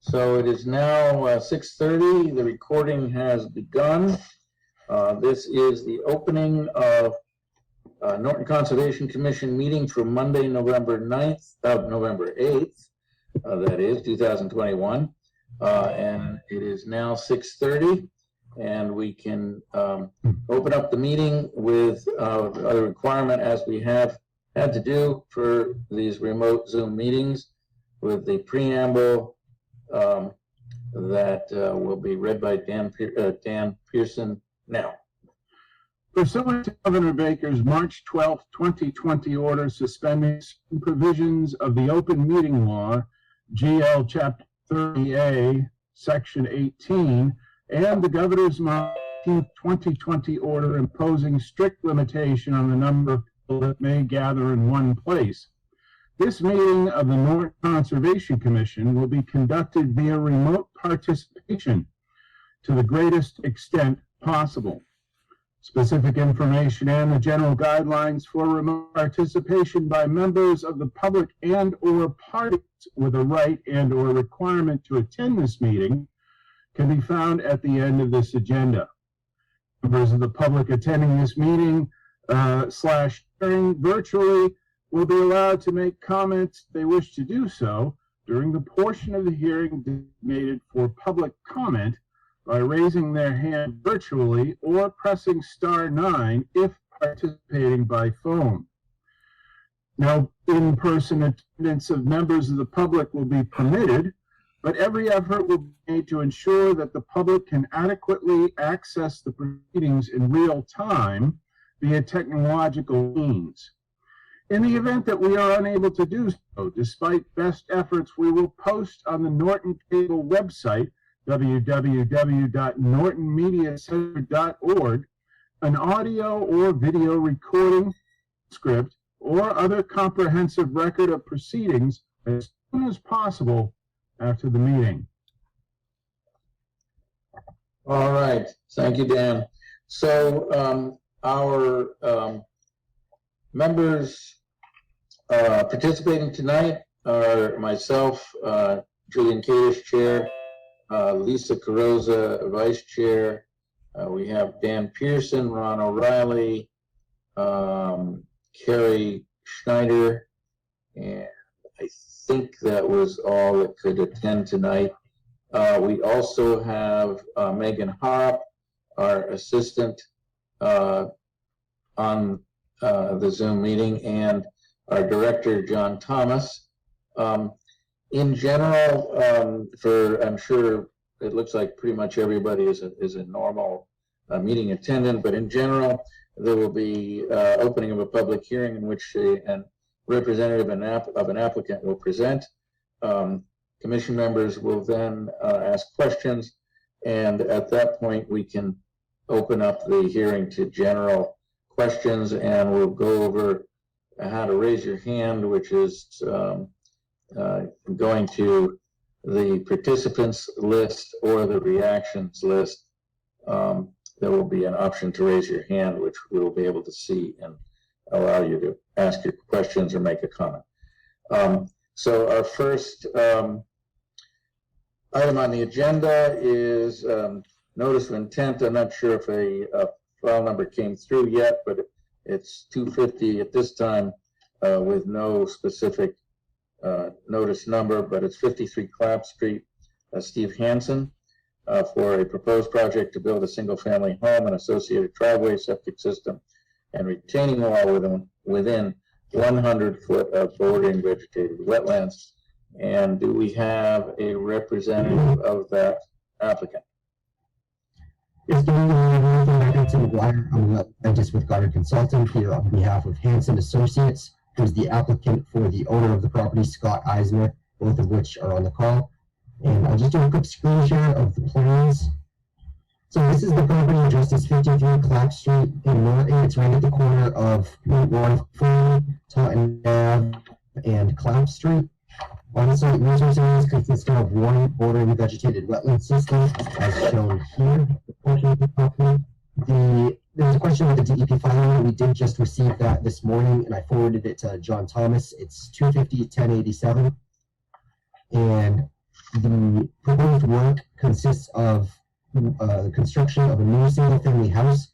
So it is now 6:30. The recording has begun. This is the opening of Norton Conservation Commission meeting for Monday, November 8th, that is 2021. And it is now 6:30, and we can open up the meeting with a requirement, as we have had to do for these remote Zoom meetings, with the preamble that will be read by Dan Pearson now. Pursuant to Governor Baker's March 12, 2020 order suspending provisions of the Open Meeting Law, GL Chapter 30A, Section 18, and the Governor's March 18, 2020 order imposing strict limitation on the number of people that may gather in one place, this meeting of the Norton Conservation Commission will be conducted via remote participation to the greatest extent possible. Specific information and the general guidelines for remote participation by members of the public and/or parties with a right and/or requirement to attend this meeting can be found at the end of this agenda. Members of the public attending this meeting /hearing virtually will be allowed to make comments they wish to do so during the portion of the hearing designated for public comment by raising their hand virtually or pressing *9 if participating by phone. Now, in-person attendance of members of the public will be permitted, but every effort will be made to ensure that the public can adequately access the proceedings in real time via technological means. In the event that we are unable to do so, despite best efforts, we will post on the Norton Cable website, www.nortonmediacenter.org, an audio or video recording, script, or other comprehensive record of proceedings as soon as possible after the meeting. All right, thank you, Dan. So our members participating tonight are myself, Julian Kadish, Chair, Lisa Carrozza, Vice Chair. We have Dan Pearson, Ron O'Reilly, Carrie Schneider, and I think that was all that could attend tonight. We also have Megan Harp, our assistant, on the Zoom meeting, and our director, John Thomas. In general, I'm sure it looks like pretty much everybody is a normal meeting attendant, but in general, there will be opening of a public hearing in which a representative of an applicant will present. Commission members will then ask questions, and at that point, we can open up the hearing to general questions, and we'll go over how to raise your hand, which is going to the participants list or the reactions list. There will be an option to raise your hand, which we will be able to see and allow you to ask your questions or make a comment. So our first item on the agenda is notice of intent. I'm not sure if a file number came through yet, but it's 250 at this time with no specific notice number, but it's 53 Clapp Street, Steve Hansen, for a proposed project to build a single-family home and associated driveway, septic system, and retaining wall within 100 foot of bordering vegetated wetlands. And do we have a representative of that applicant? Yes, Nathan McGuire. I'm just with Goddard Consulting here on behalf of Hansen Associates, who's the applicant for the owner of the property, Scott Eisner, both of which are on the call. And I'll just do a quick screen share of the plans. So this is the property address is 53 Clapp Street in Norton. It's right at the corner of Route 140, Taunton Ave, and Clapp Street. On-site resource areas consist of one bordering vegetated wetland system, as shown here. The portion of the property. There's a question with the DEP filing. We did just receive that this morning, and I forwarded it to John Thomas. It's 250-1087. And proposed work consists of the construction of a new single-family house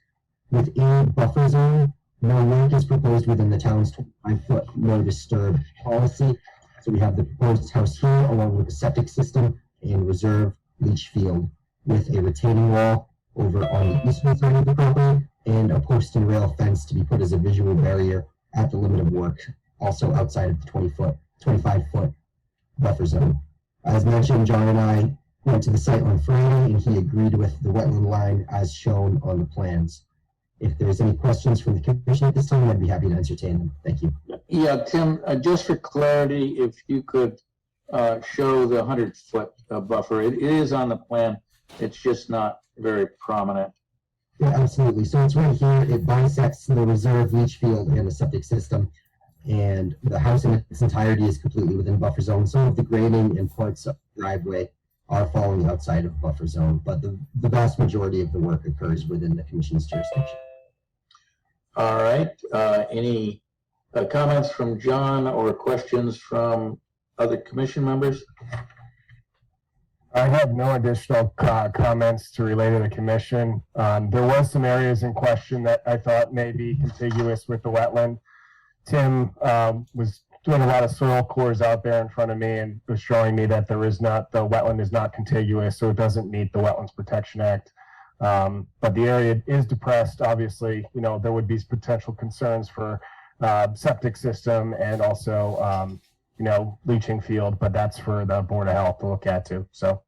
within buffer zone. No work is proposed within the town's 25-foot no disturb policy. So we have the proposed house here along with the septic system and reserve leach field with a retaining wall over on the eastern side of the property and a post and rail fence to be put as a visual barrier at the limit of work, also outside of the 25-foot buffer zone. As mentioned, John and I went to the site on Friday and he agreed with the wetland line as shown on the plans. If there's any questions from the commission at this time, I'd be happy to entertain them. Thank you. Yeah, Tim, just for clarity, if you could show the 100-foot buffer. It is on the plan. It's just not very prominent. Yeah, absolutely. So it's right here. It bisects the reserve leach field and the septic system. And the house in its entirety is completely within buffer zone. Some of the grading and parts of the driveway are falling outside of buffer zone, but the vast majority of the work occurs within the commission's jurisdiction. All right. Any comments from John or questions from other commission members? I have no additional comments to relay to the commission. There was some areas in question that I thought may be contiguous with the wetland. Tim was doing a lot of soil cores out there in front of me and was showing me that the wetland is not contiguous, so it doesn't meet the Wetlands Protection Act. But the area is depressed. Obviously, there would be potential concerns for septic system and also, leaching field, but that's for the Board of Health to look at too. So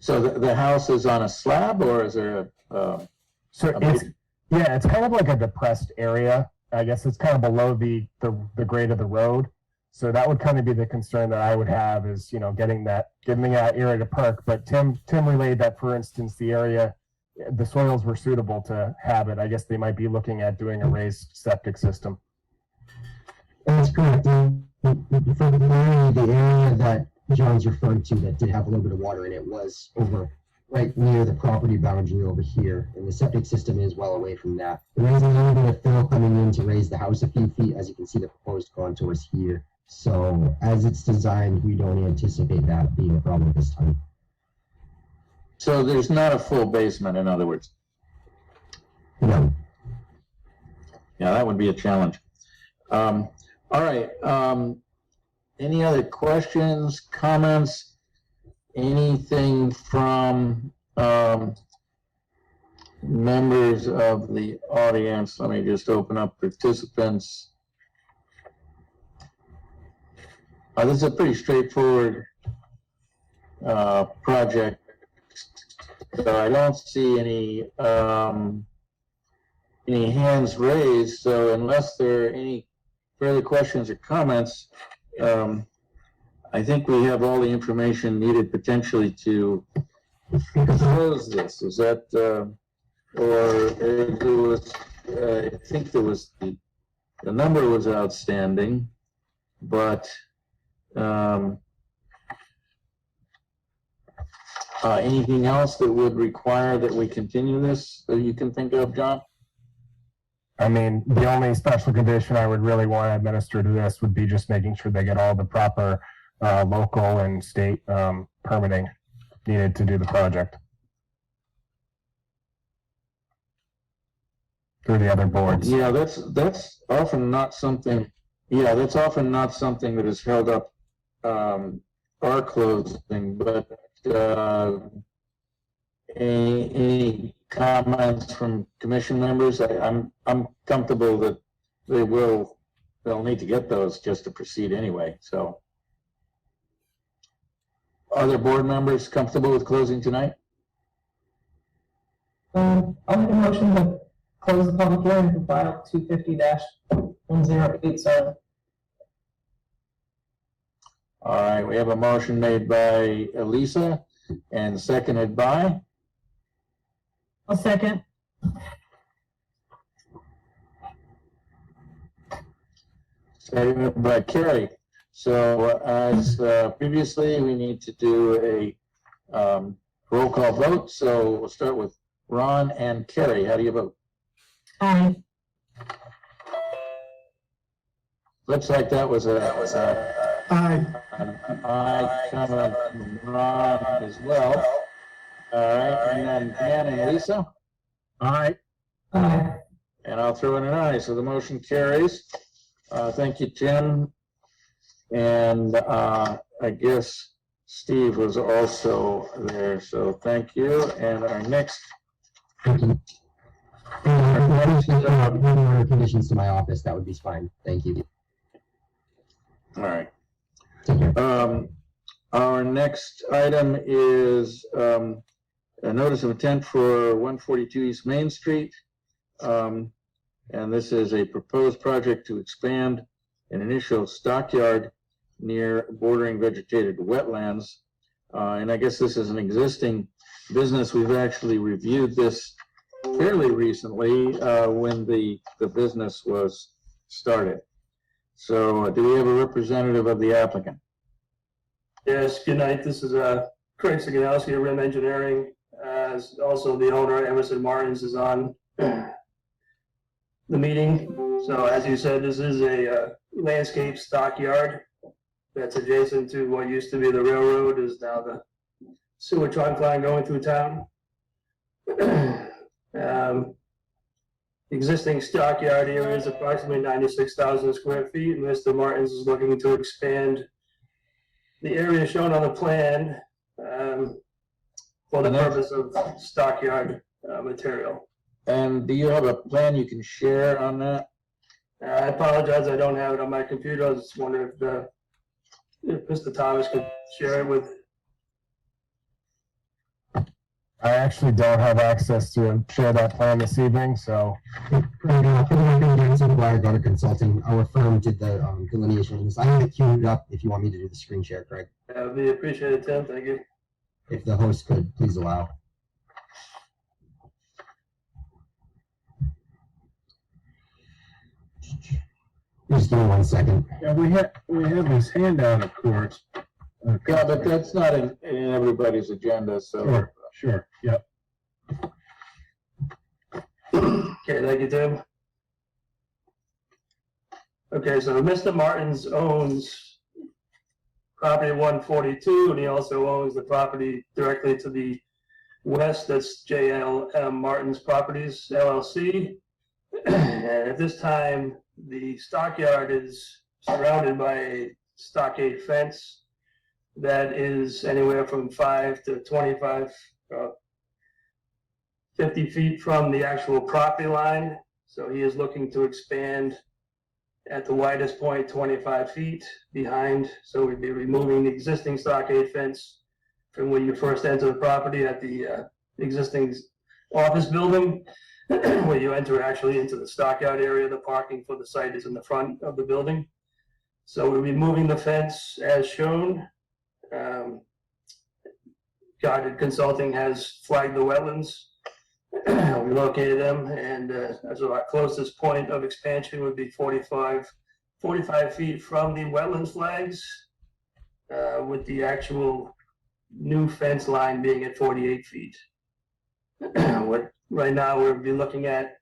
the house is on a slab, or is there it's kind of like a depressed area. I guess it's kind of below the grade of the road. So that would kind of be the concern that I would have is, getting that area to perk. But Tim relayed that, for instance, the soils were suitable to have it. I guess they might be looking at doing a raised septic system. That's correct. For the area that John's referred to that did have a little bit of water in it was over right near the property boundary over here, and the septic system is well away from that. There is a little bit of fill coming in to raise the house a few feet, as you can see the proposed contours here. So as it's designed, we don't anticipate that being a problem this time. So there's not a full basement, in other words? No. Yeah, that would be a challenge. All right. Any other questions, comments, anything from members of the audience? Let me just open up participants. This is a pretty straightforward project, so I don't see any hands raised. So unless there are any further questions or comments, I think we have all the information needed potentially to close this. Is that, I think there was the number was outstanding, but anything else that would require that we continue this that you can think of, John? I mean, the only special condition I would really want to administer to this would be just making sure they get all the proper local and state permitting needed to do the project through the other boards. Yeah, that's often not something. Yeah, that's often not something that has held up our closing. But any comments from commission members? I'm comfortable that they'll need to get those just to proceed anyway. So, other board members comfortable with closing tonight? I'll make a motion to close the public hearing for file 250-1087. All right, we have a motion made by Elisa and seconded by? I'll second. Seconded by Carrie. So as previously, we need to do a roll call vote. So we'll start with Ron and Carrie. How do you vote? Aye. Looks like that was a Aye. I comment from Ron as well. All right, and then Dan and Lisa, Aye. Aye. and I'll throw in an aye, so the motion carries. Thank you, Tim. And I guess Steve was also there, so thank you. And our next, Thank you. Conditions to my office, that would be fine. Thank you. all right. Take care. Our next item is a notice of intent for 142 East Main Street. And this is a proposed project to expand an initial stockyard near bordering vegetated wetlands. And I guess this is an existing business. We've actually reviewed this fairly recently when the business was started. So do we have a representative of the applicant? Yes, good night. This is Craig Siganowski of Rim Engineering. Also, the owner, Emerson Martins, is on the meeting. So as you said, this is a landscape stockyard that's adjacent to what used to be the railroad, is now the sewer trunk line going through town. Existing stockyard area is approximately 96,000 square feet, and Mr. Martins is looking to expand the area shown on the plan for the purpose of stockyard material. And do you have a plan you can share on that? I apologize, I don't have it on my computer. I was just wondering if Mr. Thomas could share it with. I actually don't have access to share that plan this evening, so. For the record, Hanson McGuire, Gutter Consulting, our firm did the delineation on this. I have it queued up if you want me to do the screen share, Craig. We appreciate it, Tim. Thank you. If the host could, please allow. Just give me 1 second. Yeah, we have this handout, of course. Yeah, but that's not in everybody's agenda, so. Sure, yep. Okay, thank you, Tim. Okay, so Mr. Martins owns property 142, and he also owns the property directly to the west. That's JLM Martins Properties, LLC. And at this time, the stockyard is surrounded by a stockade fence that is anywhere from 5 to 25 50 feet from the actual property line. So he is looking to expand at the widest point 25 feet behind. So we'd be removing the existing stockade fence from when you first enter the property at the existing office building, where you enter actually into the stockyard area. The parking for the site is in the front of the building. So we'll be moving the fence as shown. Guided Consulting has flagged the wetlands. We located them, and as our closest point of expansion would be 45 feet from the wetlands flags, with the actual new fence line being at 48 feet. Right now, we'll be looking at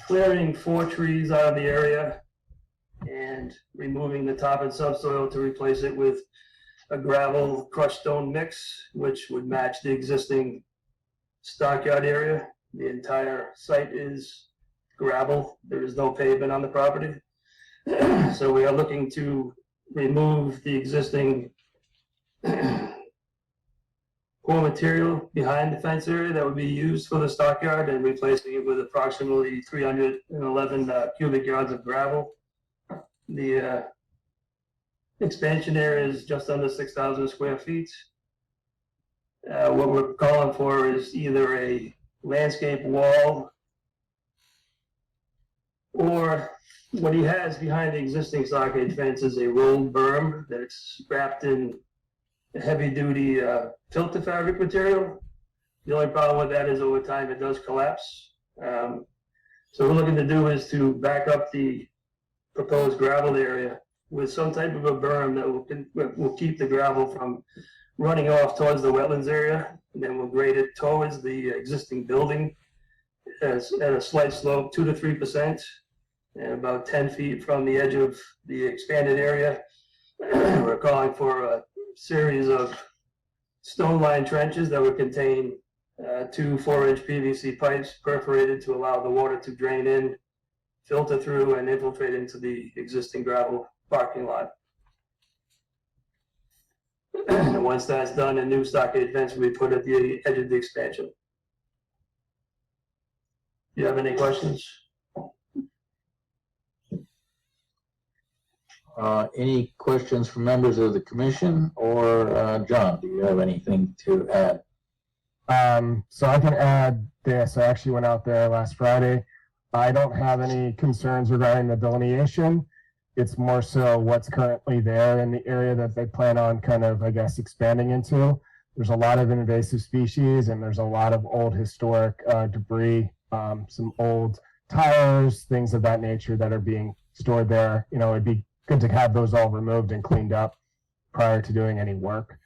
clearing 4 trees out of the area and removing the top and subsoil to replace it with a gravel crushed stone mix, which would match the existing stockyard area. The entire site is gravel. There is no pavement on the property. So we are looking to remove the existing core material behind the fence area that would be used for the stockyard and replacing it with approximately 311 cubic yards of gravel. The expansion area is just under 6,000 square feet. What we're calling for is either a landscape wall, or what he has behind the existing stockade fence is a rolled berm that's wrapped in heavy-duty filter fabric material. The only problem with that is over time it does collapse. So what we're looking to do is to back up the proposed gravel area with some type of a berm that will keep the gravel from running off towards the wetlands area, and then we'll grade it towards the existing building at a slight slope, 2 to 3%, and about 10 feet from the edge of the expanded area. We're calling for a series of stone lined trenches that would contain 2 4-inch PVC pipes perforated to allow the water to drain in, filter through, and infiltrate into the existing gravel parking lot. And once that's done, a new stockade fence will be put at the edge of the expansion. Do you have any questions? Any questions from members of the commission, or John, do you have anything to add? So I can add this. I actually went out there last Friday. I don't have any concerns regarding the delineation. It's more so what's currently there in the area that they plan on kind of, I guess, expanding into. There's a lot of invasive species, and there's a lot of old historic debris, some old tires, things of that nature that are being stored there. You know, it'd be good to have those all removed and cleaned up prior to doing any work.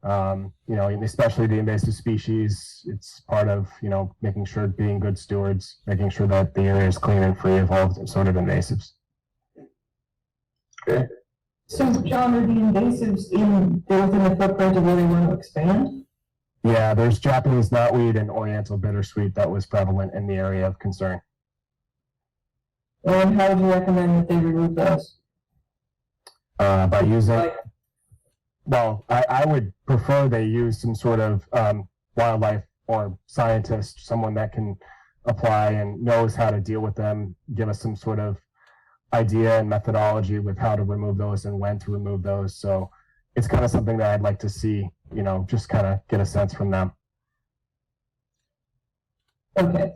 You know, especially the invasive species, it's part of, you know, making sure being good stewards, making sure that the area is clean and free of all sort of invasives. Okay. So, John, are the invasives within the footprint of where they want to expand? Yeah, there's Japanese knotweed and Oriental bittersweet that was prevalent in the area of concern. And how would you recommend that they remove those? By using, well, I would prefer they use some sort of wildlife or scientist, someone that can apply and knows how to deal with them, give us some sort of idea and methodology with how to remove those and when to remove those. So it's kind of something that I'd like to see, you know, just kind of get a sense from them. Okay.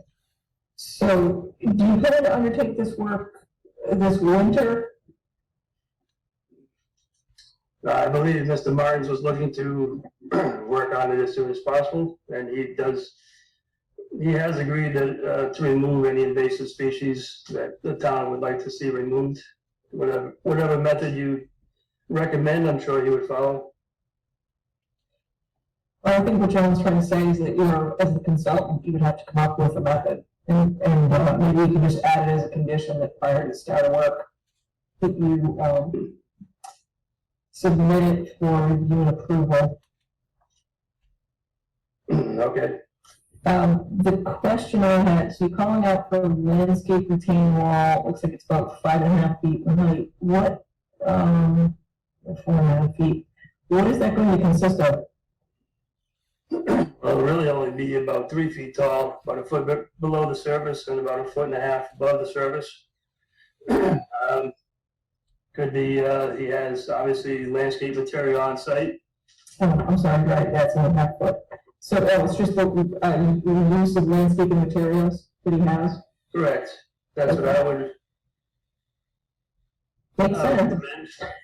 So, do you plan to undertake this work this winter? I believe Mr. Martins was looking to work on it as soon as possible, and he has agreed to remove any invasive species that the town would like to see removed. Whatever method you recommend, I'm sure he would follow. Well, I think what John's trying to say is that, you know, as the consultant, you would have to come up with a method. And maybe we can just add it as a condition that prior to start of work, that you submit it for review and approval. Okay. The question I had, so you're calling out for landscape retaining wall, looks like it's about 5.5 feet in height. What, 4.5 feet, what is that going to consist of? Well, it'll really only be about 3 feet tall, about a foot below the surface and about 1.5 feet above the surface. Could be, he has obviously landscape material on site. Oh, I'm sorry, right, that's 1.5 foot. So it's just the use of landscaping materials that he has? Correct. That's what I would Makes sense.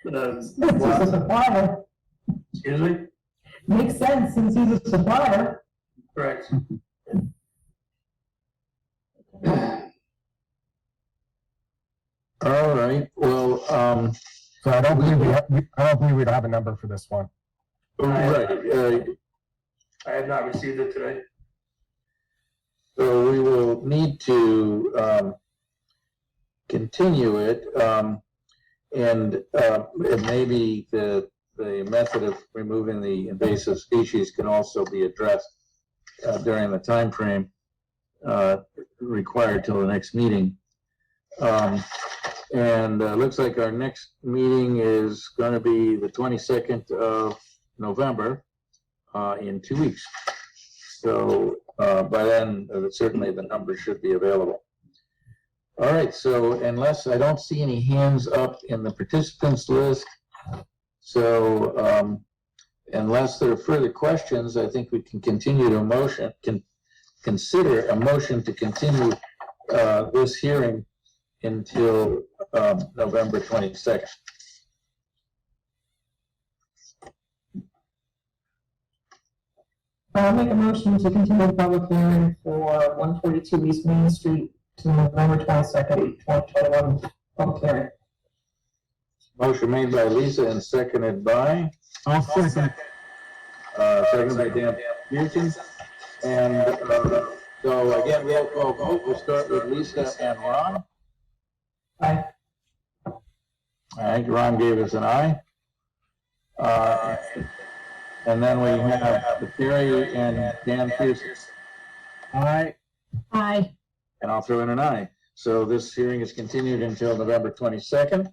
recommend. Since he's a supplier. Excuse me? Makes sense since he's a supplier. Correct. All right, well, So I don't believe we'd have a number for this one. right, I have not received it today. so we will need to continue it, and maybe the method of removing the invasive species can also be addressed during the time frame required till the next meeting. And looks like our next meeting is going to be the 22nd of November, in 2 weeks. So by then, certainly the number should be available. All right, so unless I don't see any hands up in the participants list, so unless there are further questions, I think we can continue to consider a motion to continue this hearing until November 22nd. I'll make a motion to continue the public hearing for 142 East Main Street to November 22nd, 2021 public hearing. Motion made by Lisa and seconded by? I'll second. Seconded by Dan Buchan. And so again, roll call vote. We'll start with Lisa and Ron. Aye. All right, Ron gave us an aye. And then we have Terry and Dan Pearson, Aye. Aye. and I'll throw in an aye. So this hearing is continued until November 22nd.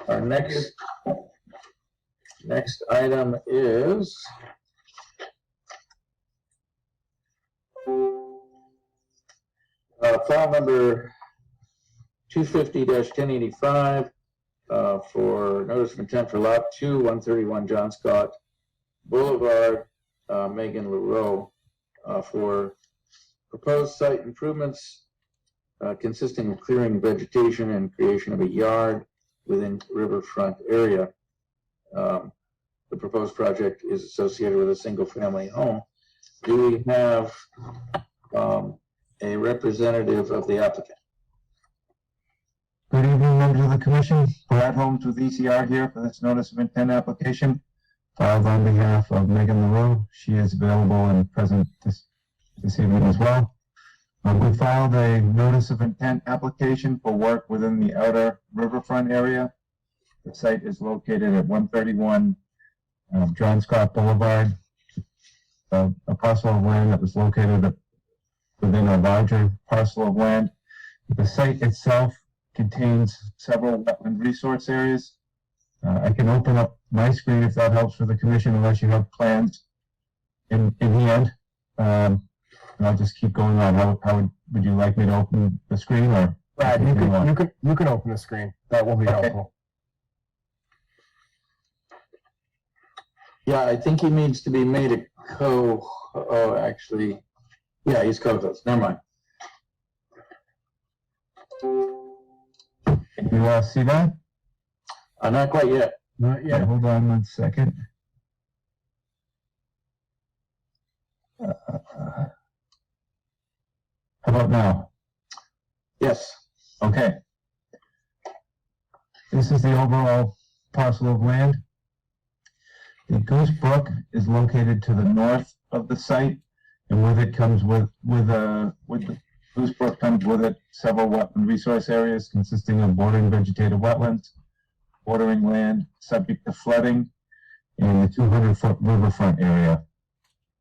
Our next item is file number 250-1085 for notice of intent for lot 2, 131 John Scott Boulevard, Megan LaRoe, for proposed site improvements consisting of clearing vegetation and creation of a yard within riverfront area. The proposed project is associated with a single-family home. Do we have a representative of the applicant? Good evening, members of the commission. Brad Holmes with ECR here for this notice of intent application filed on behalf of Megan LaRoe. She is available and present this evening as well. We filed a notice of intent application for work within the outer riverfront area. The site is located at 131 John Scott Boulevard, a parcel of land that was located within a larger parcel of land. The site itself contains several wetland resource areas. I can open up my screen if that helps for the commission, unless you have plans in the end. And I'll just keep going on. How would you like me to open the screen, or? Brad, you can open the screen. That will be helpful. Yeah, I think he needs to be made a actually, yeah, he's co-host. Never mind. Can you all see that? Not quite yet. Not Yeah, yet. hold on 1 second. How about now? Yes. Okay. This is the overall parcel of land. The Goose Brook is located to the north of the site, and with it comes with the Goose Brook comes with it several wetland resource areas consisting of bordering vegetative wetlands, bordering land subject to flooding, and the 200-foot riverfront area.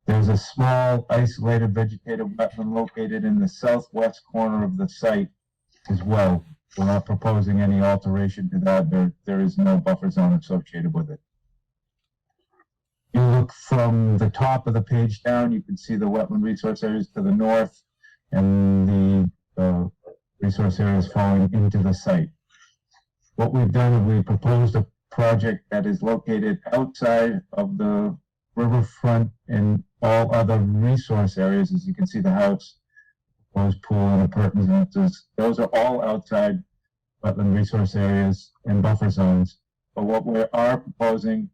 There's a small isolated vegetative wetland located in the southwest corner of the site as well. We're not proposing any alteration to that. There is no buffer zone associated with it. You look from the top of the page down, you can see the wetland resource areas to the north and the resource areas falling into the site. What we've done is we proposed a project that is located outside of the riverfront and all other resource areas. As you can see, the house, proposed pool, and appurtenances, those are all outside wetland resource areas and buffer zones. But what we are proposing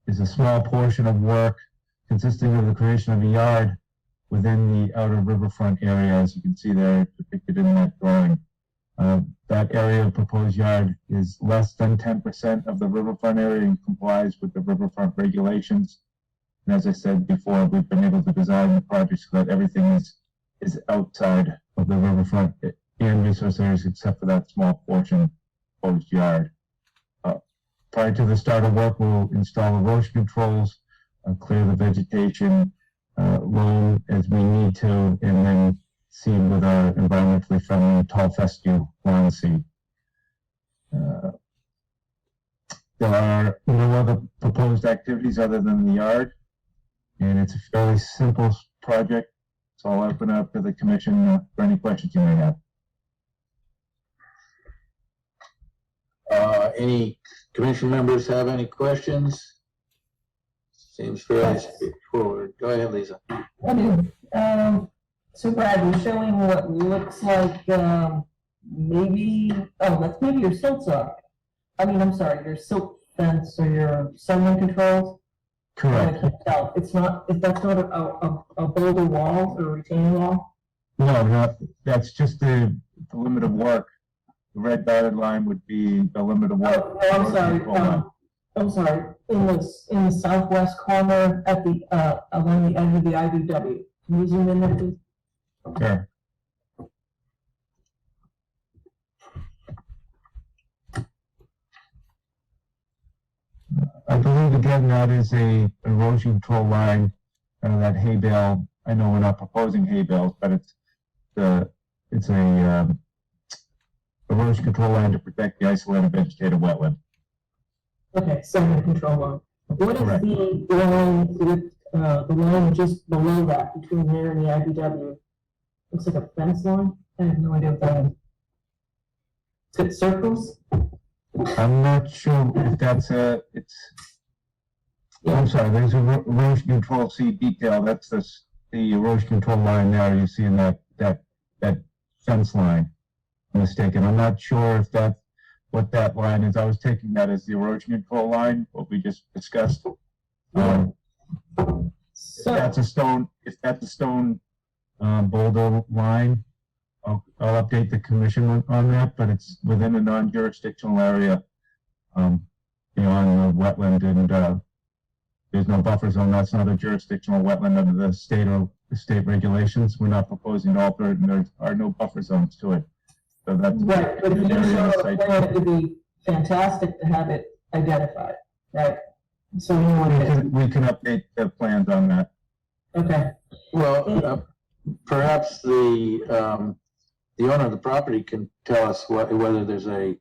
is a small portion of work consisting of the creation of a yard within the outer riverfront area, as you can see there depicted in that drawing. That area of proposed yard is less than 10% of the riverfront area and complies with the riverfront regulations. And as I said before, we've been able to design the project so that everything is outside of the riverfront and resource areas except for that small portion proposed yard. Prior to the start of work, we'll install erosion controls, clear the vegetation, loam as we need to, and then seed with our environmentally friendly tall fescue lawn seed. There are no other proposed activities other than the yard, and it's a fairly simple project, so I'll open up to the commission for any questions you may have. Any commission members have any questions? Seems fairly straightforward. Go ahead, Lisa. I do. So Brad, you're showing what looks like, maybe, that's maybe your silt sock. I'm sorry, your silt fence or your sediment controls. Correct. I can't tell. That's not a boulder wall or a retaining wall? No, that's just the limit of work. The red dotted line would be the limit of work. Oh, I'm sorry. I'm sorry. In the southwest corner at the along the edge of the IVW. Can you zoom in there, please? Sure. I believe again that is a erosion control line, that hay bale. I know we're not proposing hay bales, but it's a erosion control line to protect the isolated vegetative wetland. Okay, sediment control line. What is Correct. the line just below that between there and the IBW? Looks like a fence line. I have no idea what that is. Is it circles? I'm not sure if that's I'm sorry, there's a erosion control C detail. That's the erosion control line there. You see in that fence line. I'm mistaken. I'm not sure if that's what that line is. I was taking that as the erosion control line, what we just discussed. If that's a stone boulder line, I'll update the commission on that, but it's within a non-jurisdictional area, on the wetland, and there's no buffer zone. That's not a jurisdictional wetland under the state regulations. We're not proposing to alter it, and there are no buffer zones to it. So that's Right, but if you show a plan, it would be fantastic to have it identified, right? So you know what it is. we can update the plans on that. Okay. Well, perhaps the owner of the property can tell us whether there's a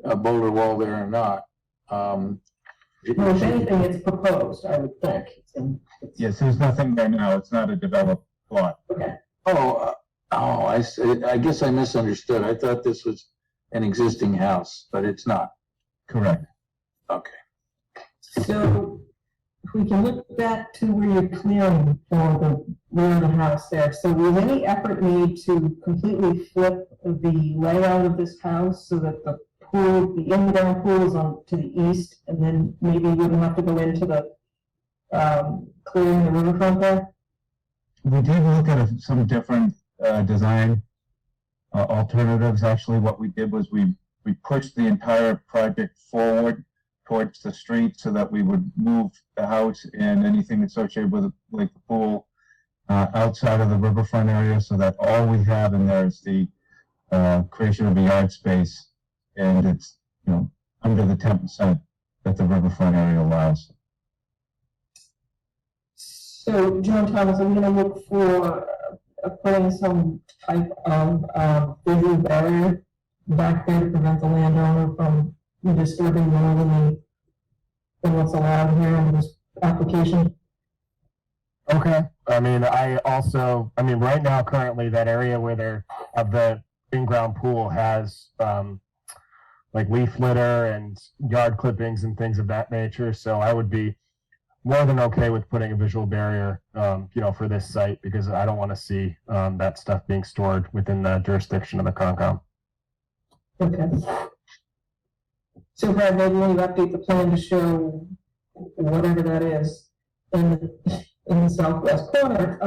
boulder wall there or not. Well, if anything, it's proposed, I would think. Yes, there's nothing there now. It's not a developed plot. Okay. I guess I misunderstood. I thought this was an existing house, but it's not. Correct. Okay. So if we can look back to where you're clearing for the rear of the house there. So was any effort made to completely flip the layout of this house so that the pool, the in-ground pool is on to the east, and then maybe we wouldn't have to go into the clearing the riverfront there? We did look at some different design alternatives. Actually, what we did was we pushed the entire project forward towards the street so that we would move the house and anything associated with like the pool outside of the riverfront area, so that all we have in there is the creation of a yard space, and it's under the 10% that the riverfront area allows. So, John Thomas, I'm gonna look for putting some type of visual barrier back there to prevent the landowner from disturbing more than what's allowed here in this application. Okay. Right now, currently, that area where the in-ground pool has like leaf litter and yard clippings and things of that nature. So I would be more than okay with putting a visual barrier, for this site, because I don't want to see that stuff being stored within the jurisdiction of the Concom. Okay. So Brad, maybe when you update the plan to show whatever that is in the southwest corner,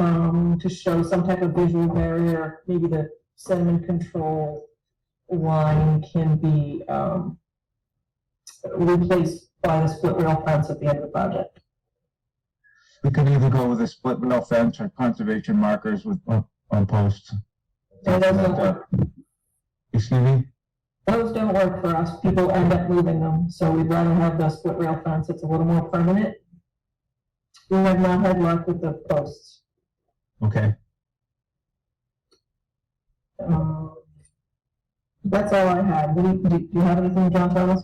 to show some type of visual barrier, maybe the sediment control line can be replaced by the split rail fence at the end of the project. We could either go with a split rail fence or conservation markers on posts. So those don't work. Excuse me? Those don't work for us. People end up moving them, so we'd rather have the split rail fence. It's a little more permanent. We have not had luck with the posts. Okay. That's all I had. Do you have anything, John Thomas?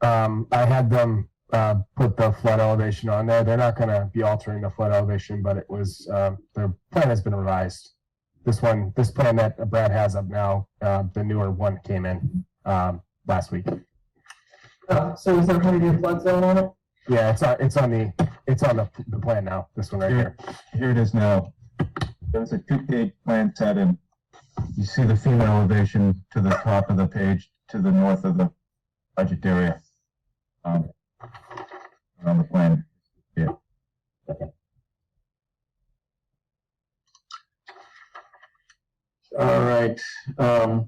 I had them put the flood elevation on there. They're not going to be altering the flood elevation, but it was their plan has been revised. This plan that Brad has up now, the newer one came in last week. So is there a 100-year flood zone on it? Yeah, it's on the plan now. This one right here. Here it is now. There's a 2-page plan set, and you see the FEMA elevation to the top of the page to the north of the project area on the plan. Yeah. Okay. All right. I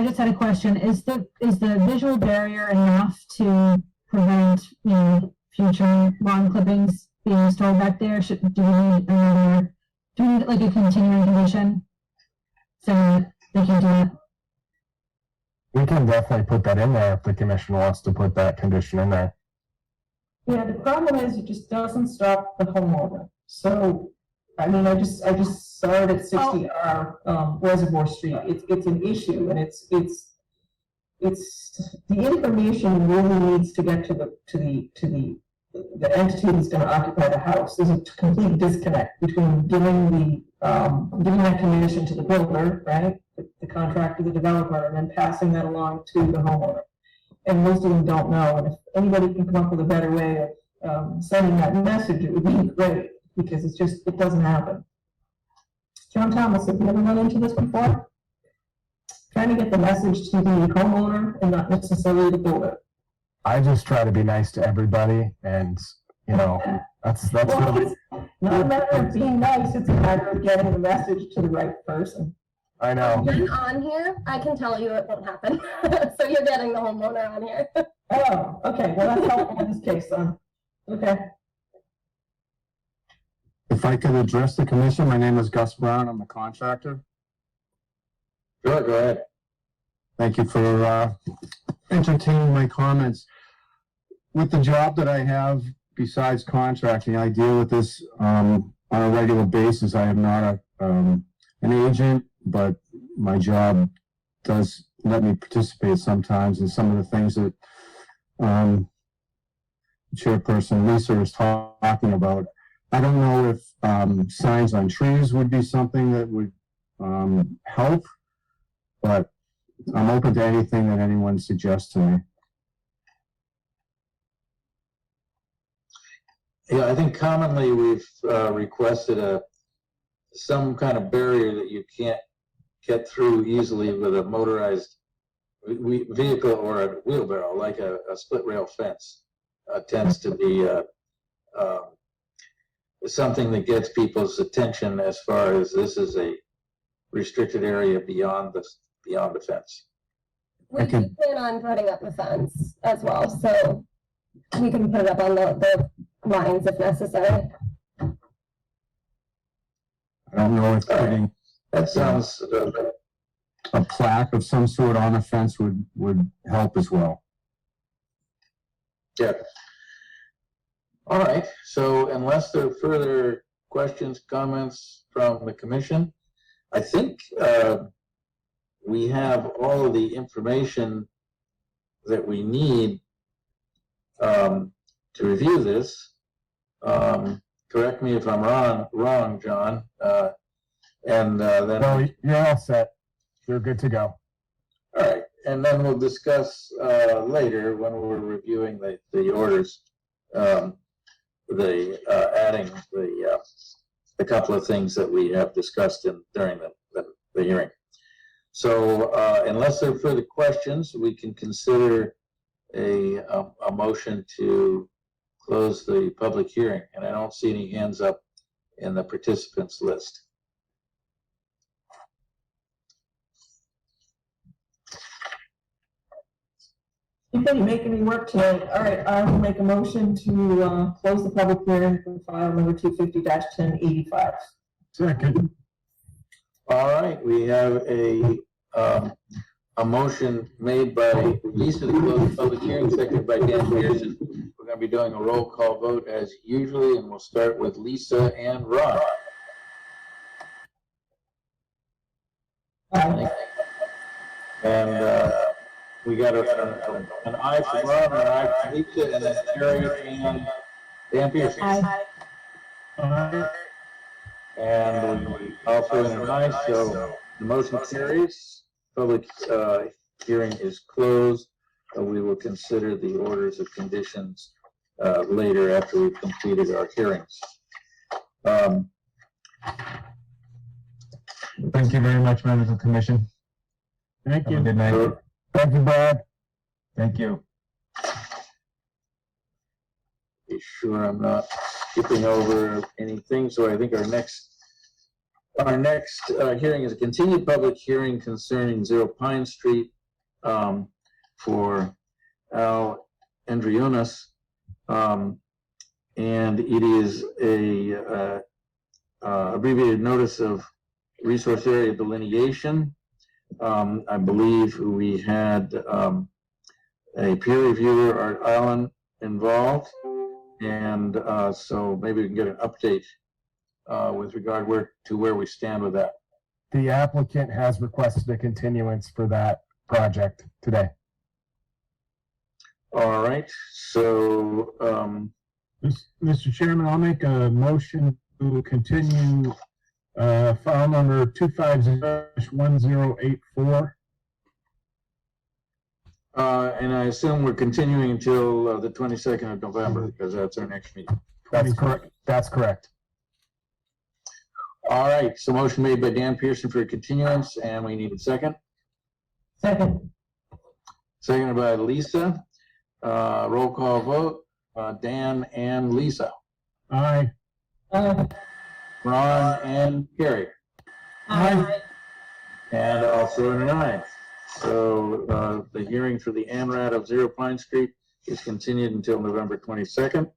just had a question. Is the visual barrier enough to prevent future lawn clippings being stored back there? Do we need like a continuing condition so they can do it. We can definitely put that in there if the commission wants to put that condition in there. Yeah, the problem is it just doesn't stop the homeowner. So, I mean, I just saw it at 60R Reservoir Street. It's an issue, and it's the information really needs to get to the entity that's going to occupy the house. There's a complete disconnect between giving that commission to the builder, right, the contractor, the developer, and then passing that along to the homeowner. And most of them don't know. And if anybody can come up with a better way of sending that message, it would be great, because it doesn't happen. John Thomas, have you ever run into this before? Trying to get the message to the homeowner and not necessarily the builder. I just try to be nice to everybody, and that's Well, really. it's not a matter of being nice, it's a matter of getting the message to the right person. I know. When on here, I can tell you it won't happen. So you're getting the homeowner on here. Oh, okay, well, that's helpful in this case, then. Okay. If I could address the commission, my name is Gus Brown, I'm the contractor. Sure, go ahead. Thank you for entertaining my comments. With the job that I have, besides contracting, I deal with this on a regular basis. I am not an agent, but my job does let me participate sometimes in some of the things that Chairperson Lisa is talking about. I don't know if signs on trees would be something that would help, but I'm open to anything that anyone suggests to me. Yeah, I think commonly we've requested some kind of barrier that you can't get through easily with a motorized vehicle or a wheelbarrow, like a split rail fence. Tends to be something that gets people's attention as far as this is a restricted area beyond the fence. We do plan on putting up a fence as well, so we can put it up on the lines if necessary. I don't know if putting That sounds a plaque of some sort on a fence would help as well. yeah. All right, so unless there are further questions, comments from the commission, I think we have all of the information that we need to review this. Correct me if I'm wrong, John. Then No, you're all set. You're good to go. all right, and then we'll discuss later when we're reviewing the orders, adding the couple of things that we have discussed during the hearing. So unless there are further questions, we can consider a motion to close the public hearing. And I don't see any hands up in the participants list. You think you're making me work tonight. All right, I will make a motion to close the public hearing for file number 250-1085. Second. All right, we have a motion made by Lisa to close the public hearing, seconded by Dan Pearson. We're going to be doing a roll call vote as usually, and we'll start with Lisa and Ron. Aye. And we got an aye from Ron, an aye from Lisa, and then Terry and Dan Pearson. Aye. And we also in an aye, so the motion carries. Public hearing is closed. We will consider the orders of conditions later after we've completed our hearings. Thank you very much, members of the commission. Thank Have a you. good night. Thank you, Brad. Thank you. Be sure I'm not skipping over anything. So I think our next hearing is a continued public hearing concerning 0 Pine Street for Al Andrionis. And it is a abbreviated notice of resource area delineation. I believe we had a peer reviewer, Art Allen, involved. And so maybe we can get an update with regard to where we stand with that. The applicant has requested a continuance for that project today. All right, so Mr. Chairman, I'll make a motion to continue file number 250-1084. and I assume we're continuing until the 22nd of November, because that's our next meeting. That's correct. That's correct. All right, so motion made by Dan Pearson for continuance, and we need a second. Second. Seconded by Lisa. Roll call vote, Dan and Lisa. Aye. Ron and Carrie. Aye. And also an aye. So the hearing for the ANRAD of 0 Pine Street is continued until November 22nd.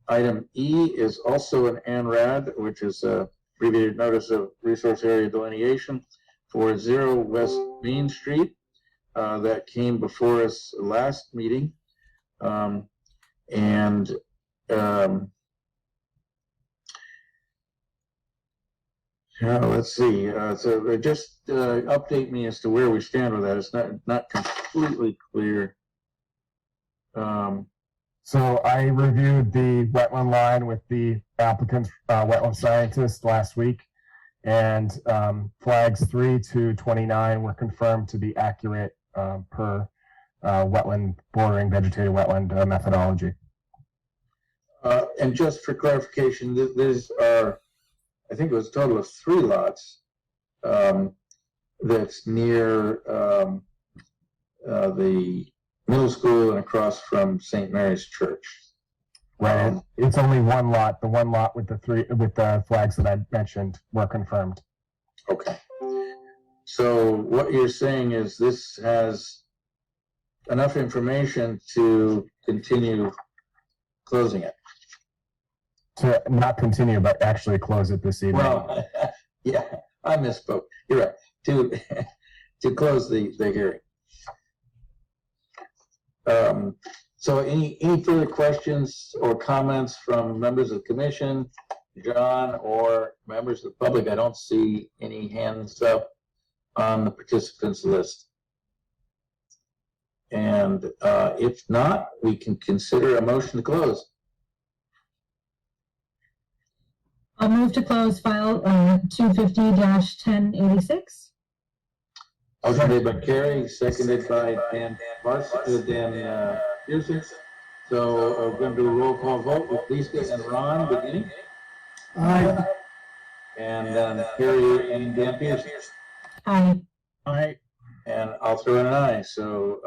Item E is also an ANRAD, which is a abbreviated notice of resource area delineation for 0 West Main Street. That came before us last meeting. Let's see. So just update me as to where we stand with that. It's not completely clear. So I reviewed the wetland line with the applicant's wetland scientist last week, and flags 3 to 29 were confirmed to be accurate per wetland bordering vegetated wetland methodology. And just for clarification, these are, I think it was a total of 3 lots that's near the middle school and across from St. Mary's Church. Right. It's only one lot. The one lot with the flags that I mentioned were confirmed. Okay. So what you're saying is this has enough information to continue closing it. To not continue, but actually close it this evening. Well, yeah, I misspoke. You're right. To close the hearing. So any further questions or comments from members of the commission, John, or members of the public? I don't see any hands up on the participants list. And if not, we can consider a motion to close. I'll move to close file 250-1086. Motion made by Carrie, seconded by Dan Pearson. So we're going to do a roll call vote with Lisa and Ron beginning. Aye. And then Carrie and Dan Pearson. Aye. Aye. And I'll throw in an aye. So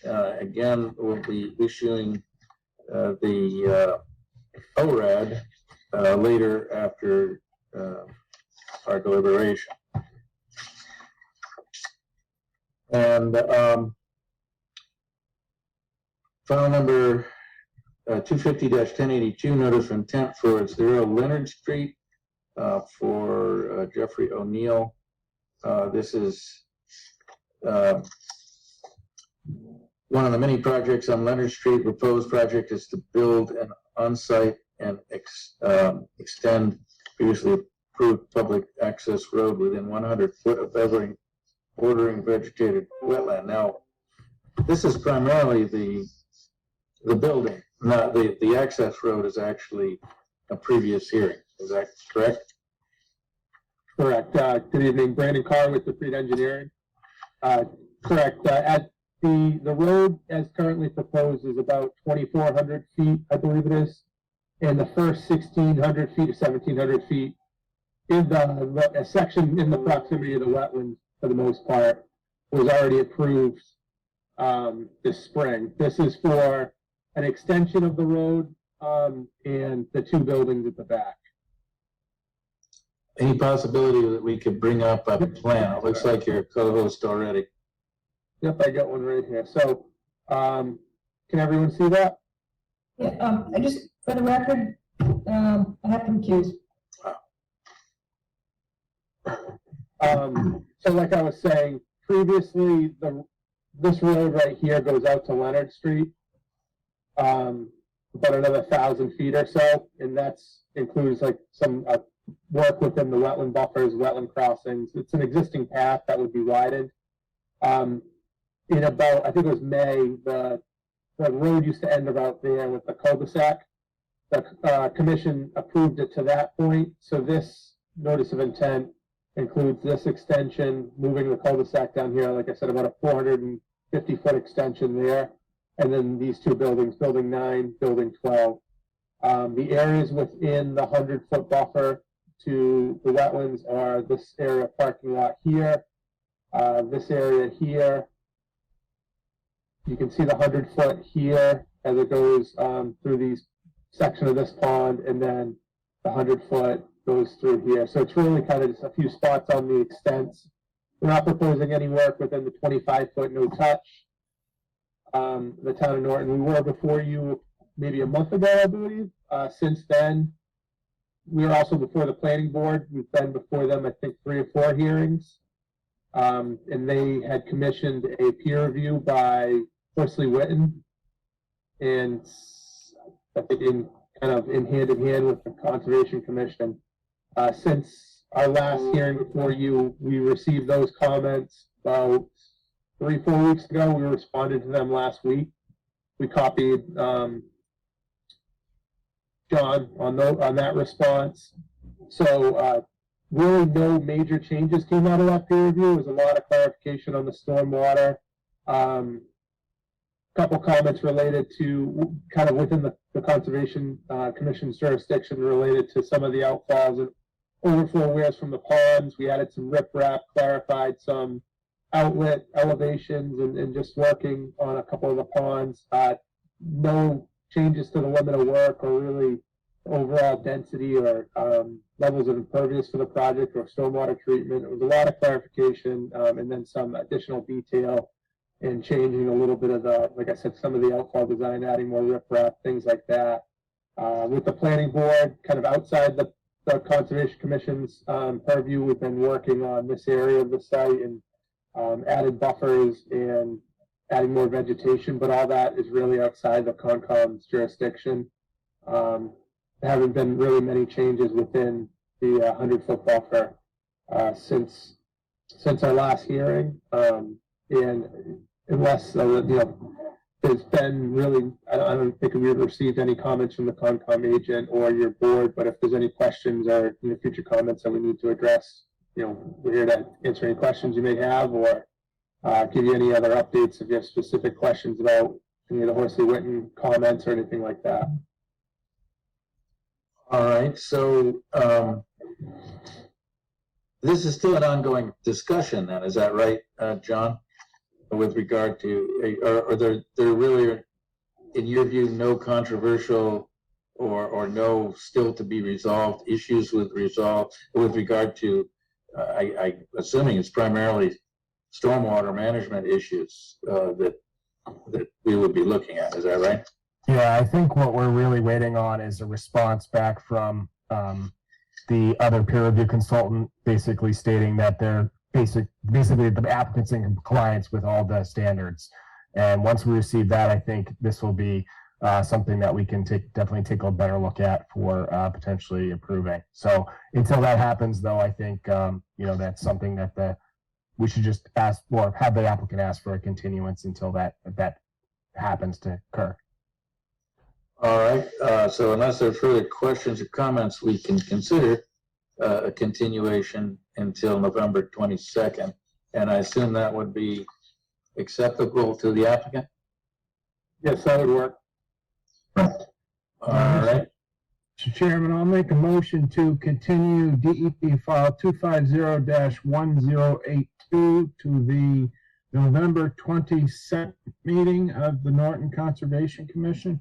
again, we'll be issuing the ORAD later after our deliberation. And file number 250-1082, notice of intent for 0 Leonard Street for Jeffrey O'Neill. This is one of the many projects on Leonard Street. Proposed project is to build an on-site and extend previously approved public access road within 100 foot of bordering vegetated wetland. Now, this is primarily the building, not the access road is actually a previous hearing. Is that correct? Correct. Good evening, Brandon Carr with the Freed Engineering. Correct. At the road as currently proposed is about 2,400 feet, I believe it is. And the first 1,600 feet to 1,700 feet is a section in the proximity of the wetlands, for the most part, was already approved this spring. This is for an extension of the road and the 2 buildings at the back. Any possibility that we could bring up a plan? It looks like you're a co-host already. Yep, I got one right here. So, can everyone see that? Yeah, I just, for the record, I have to recuse. So like I was saying, previously, this road right here goes out to Leonard Street. About another 1,000 feet or so, and that's includes like some work within the wetland buffers, wetland crossings. It's an existing path that would be widened. In about, I think it was May, the road used to end about there with the cul-de-sac. The commission approved it to that point, so this notice of intent includes this extension, moving the cul-de-sac down here, like I said, about a 450-foot extension there, and then these two buildings, building 9, building 12. The areas within the 100-foot buffer to the wetlands are this area parking lot here, this area here. You can see the 100-foot here as it goes through these section of this pond, and then the 100-foot goes through here. So it's really kind of just a few spots on the extents. We're not proposing any work within the 25-foot no touch. The town of Norton, we were before you maybe a month ago, I believe. Since then, we were also before the planning board. We've been before them, I think, 3 or 4 hearings. And they had commissioned a peer review by Horsley Witten, and I think in hand in hand with the Conservation Commission. Since our last hearing before you, we received those comments about 3 or 4 weeks ago. We responded to them last week. We copied John on that response. So really no major changes came out of that peer review. There was a lot of clarification on the stormwater. Couple comments related to kind of within the Conservation Commission's jurisdiction related to some of the outfalls and overflow wares from the ponds. We added some riprap, clarified some outlet elevations, and just working on a couple of the ponds. No changes to the limit of work or really overall density or levels of impervious for the project or stormwater treatment. It was a lot of clarification and then some additional detail and changing a little bit of the, like I said, some of the outfall design, adding more riprap, things like that. With the planning board, kind of outside the Conservation Commission's purview, we've been working on this area of the site and added buffers and adding more vegetation, but all that is really outside the Concom's jurisdiction. There haven't been really many changes within the 100-foot buffer since our last hearing, and unless there's been really, I don't think we've received any comments from the Concom agent or your board, but if there's any questions or future comments that we need to address, we're here to answer any questions you may have or give you any other updates if you have specific questions about any of the Horsley Witten comments or anything like that. All right, so this is still an ongoing discussion then, is that right, John? With regard to, are there really, in your view, no controversial or no still to be resolved issues with regard to, I assuming it's primarily stormwater management issues that we would be looking at, is that right? Yeah, I think what we're really waiting on is a response back from the other peer review consultant, basically stating that they're basically the applicant's in compliance with all the standards. And once we receive that, I think this will be something that we can definitely take a better look at for potentially approving. So until that happens, though, I think that's something that we should just ask or have the applicant ask for a continuance until that happens to occur. All right. So unless there are further questions or comments, we can consider a continuation until November 22nd. And I assume that would be acceptable to the applicant? Yes, that would work. All right. Mr. Chairman, I'll make a motion to continue DEP file 250-1082 to the November 22nd meeting of the Norton Conservation Commission.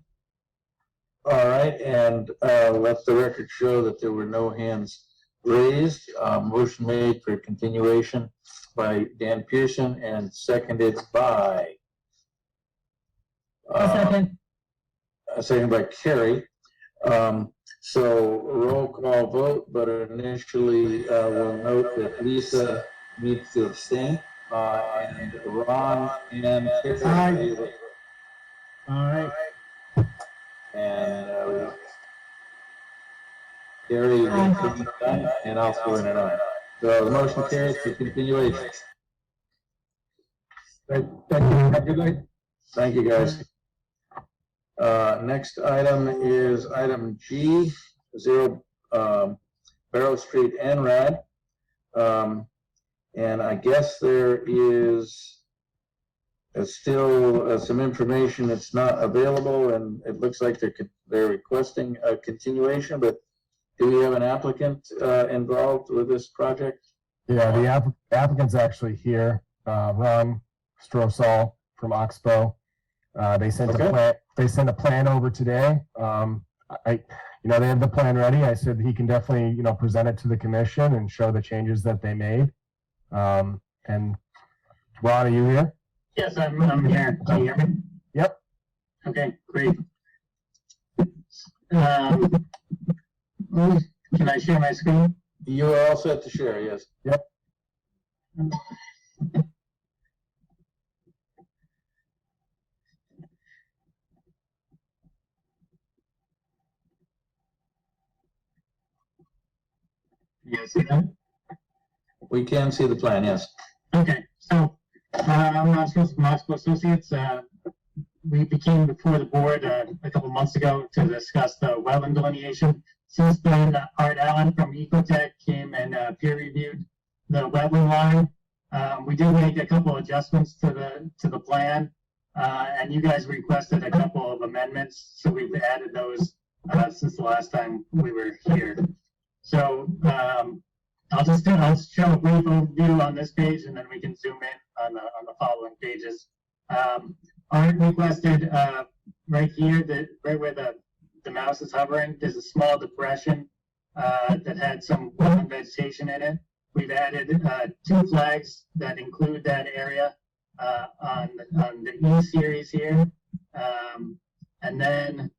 All right, and let the record show that there were no hands raised. Motion made for continuation by Dan Pearson and seconded by Second. Seconded by Carrie. So roll call vote, but initially we'll note that Lisa needs to abstain, and Ron and Terry. Aye. And Gary, and I'll score in an aye. So the motion carries for continuation. Thank you. Have a good night. Thank you, guys. Next item is item G, 0 Barrow Street NRAD. And I guess there is still some information that's not available, and it looks like they're requesting a continuation, but do we have an applicant involved with this project? Yeah, the applicant's actually here, Ron Strosall from Oxbow. They sent a plan. They sent a plan over today. They have the plan ready. I said he can definitely, present it to the commission and show the changes that they made. And Ron, are you here? Yes, I'm here. Can you hear me? Yep. Okay, great. Can I share my screen? You are all set to share, yes. Yep. You guys see that? We can see the plan, yes. Okay, so I'm Ron Schultz from Oxbow Associates. We became before the board a couple months ago to discuss the wetland delineation. Since then, Art Allen from Ecotech came and peer reviewed the wetland line. We did make a couple adjustments to the plan, and you guys requested a couple of amendments, so we've added those since the last time we were here. So I'll just show a brief overview on this page, and then we can zoom in on the following pages. Art requested right here, right where the mouse is hovering, there's a small depression that had some wetland vegetation in it. We've added 2 flags that include that area on the E series here. And then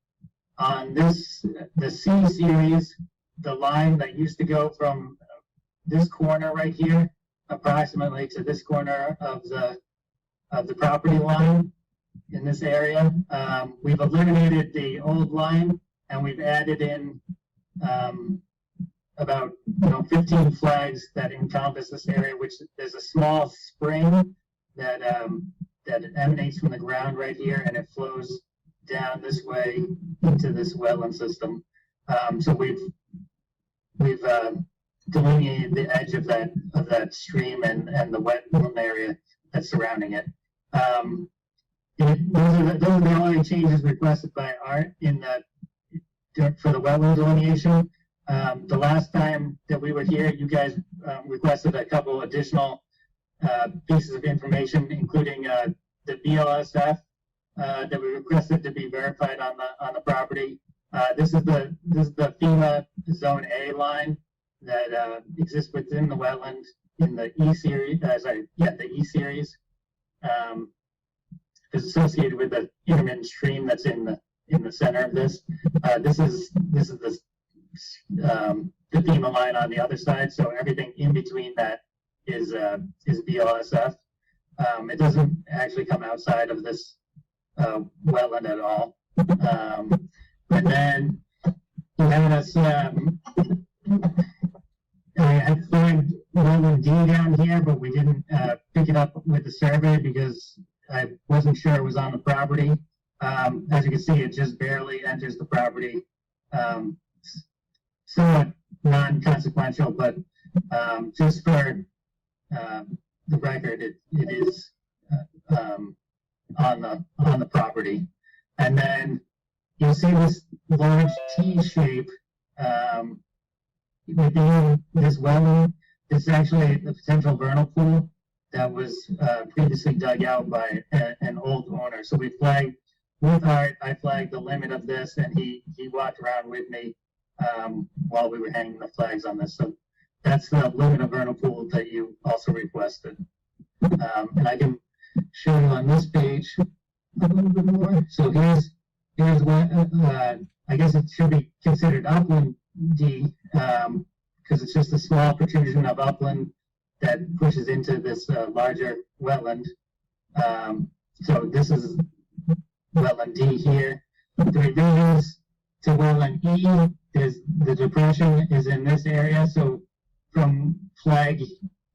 on the C series, the line that used to go from this corner right here, approximately to this corner of the property line in this area. We've eliminated the old line, and we've added in about 15 flags that encompass this area, which there's a small spring that emanates from the ground right here, and it flows down this way into this wetland system. So we've delineated the edge of that stream and the wetland area that's surrounding it. Those are the only changes requested by Art for the wetland delineation. The last time that we were here, you guys requested a couple additional pieces of information, including the BLSF that we requested to be verified on the property. This is the FEMA Zone A line that exists within the wetland in the E series. The E series is associated with the intermittent stream that's in the center of this. This is the FEMA line on the other side. So everything in between that is BLSF. It doesn't actually come outside of this wetland at all. And then you had us. I flagged wetland D down here, but we didn't pick it up with the survey because I wasn't sure it was on the property. As you can see, it just barely enters the property. Somewhat non-consequential, but just for the record, it is on the property. And then you'll see this large T shape within this wetland. This is actually the potential vernal pool that was previously dug out by an old owner. So we flagged with Art. I flagged the limit of this, and he walked around with me while we were hanging the flags on this. So that's the limit of vernal pool that you also requested. And I can show you on this page a little bit more. So here's what I guess it should be considered upland D, because it's just a small protrusion of upland that pushes into this larger wetland. So this is wetland D here. The revisions to wetland E, the depression is in this area. So from flag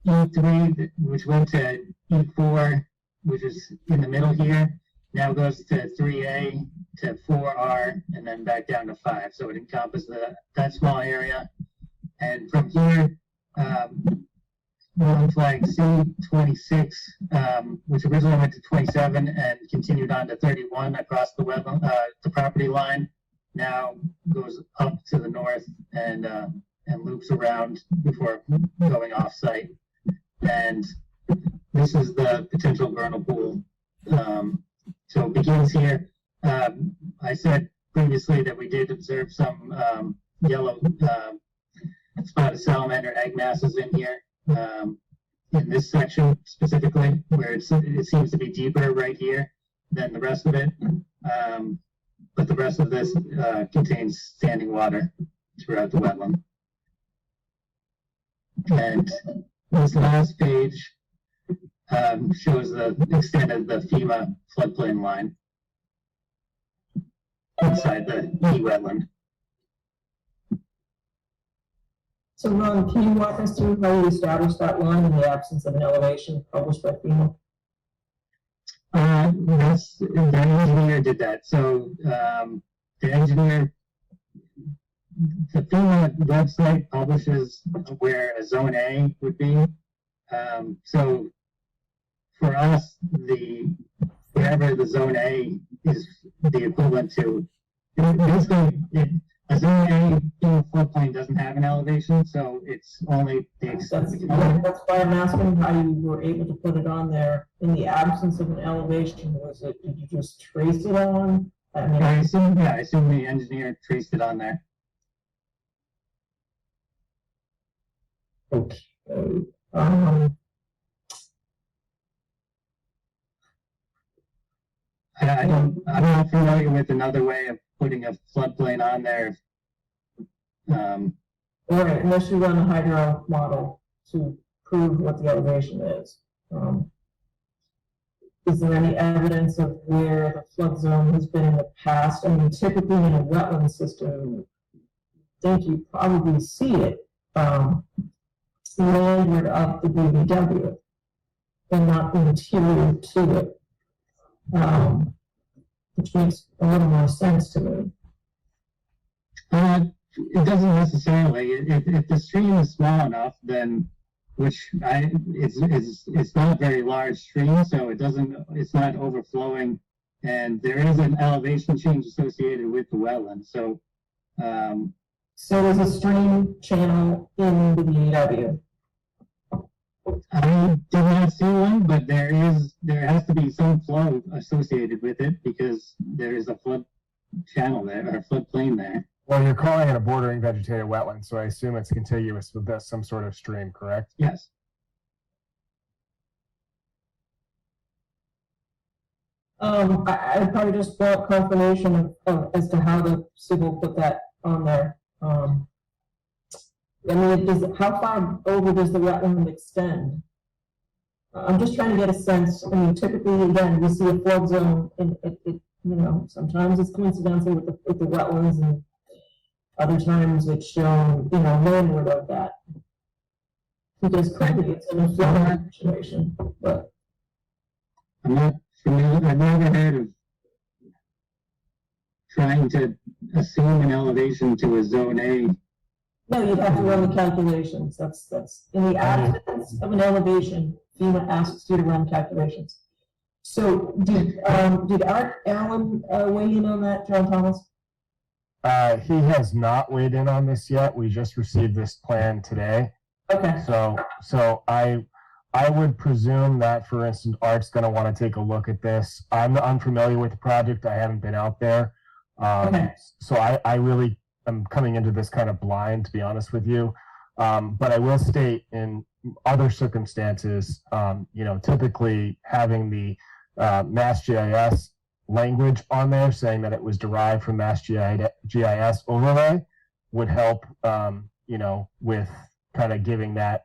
E3, which went to E4, which is in the middle here, now goes to 3A to 4R and then back down to 5. So it encompasses that small area. And from here, one flag C26, which originally went to 27 and continued on to 31 across the the property line, now goes up to the north and loops around before going off site. And this is the potential vernal pool. So it begins here. I said previously that we did observe some yellow spotted salamander egg masses in here. In this section specifically, where it seems to be deeper right here than the rest of it. But the rest of this contains standing water throughout the wetland. And this last page shows the extent of the FEMA floodplain line inside the E wetland. So Ron, can you walk us through how you established that line in the absence of an elevation published by FEMA? The engineer did that. So the engineer, the FEMA website publishes where a zone A would be. So for us, wherever the zone A is the equivalent to, basically, a zone A in floodplain doesn't have an elevation, so it's only the extent. That's why I'm asking how you were able to put it on there in the absence of an elevation. Did you just trace it on? I assume the engineer traced it on there. Okay. I'm not familiar with another way of putting a floodplain on there. All right, unless you run a hydro model to prove what the elevation is. Is there any evidence of where the flood zone has been in the past? I mean, typically in a wetland system, I think you probably see it landward of the BVW and not interior to it, which makes a little more sense to me. It doesn't necessarily. If the stream is small enough, then it's not a very large stream, so it's not overflowing, and there is an elevation change associated with the wetland. So there's a stream channel in the BVW. I did not see one, but there has to be some flow associated with it because there is a flood channel there, or a floodplain there. Well, you're calling it a bordering vegetated wetland, so I assume it's contiguous with some sort of stream, correct? Yes. I would probably just want confirmation of as to how the civil put that on there. I mean, how far over does the wetland extend? I'm just trying to get a sense. I mean, typically, again, we see a flood zone, and sometimes it's coincidental with the wetlands, and other times it's shown, landward of that. Because currently it's in a flood situation, but. I'm not familiar. I've never heard of trying to assume an elevation to a zone A. No, you'd have to run the calculations. That's in the absence of an elevation, FEMA asks you to run calculations. So did Art Allen weigh in on that, John Thomas? He has not weighed in on this yet. We just received this plan today. Okay. So I would presume that, for instance, Art's going to want to take a look at this. I'm unfamiliar with the project. I haven't been out there. Okay. So I really am coming into this kind of blind, to be honest with you. But I will state, in other circumstances, typically having the Mass GIS language on there saying that it was derived from Mass GIS overlay would help, you know, with kind of giving that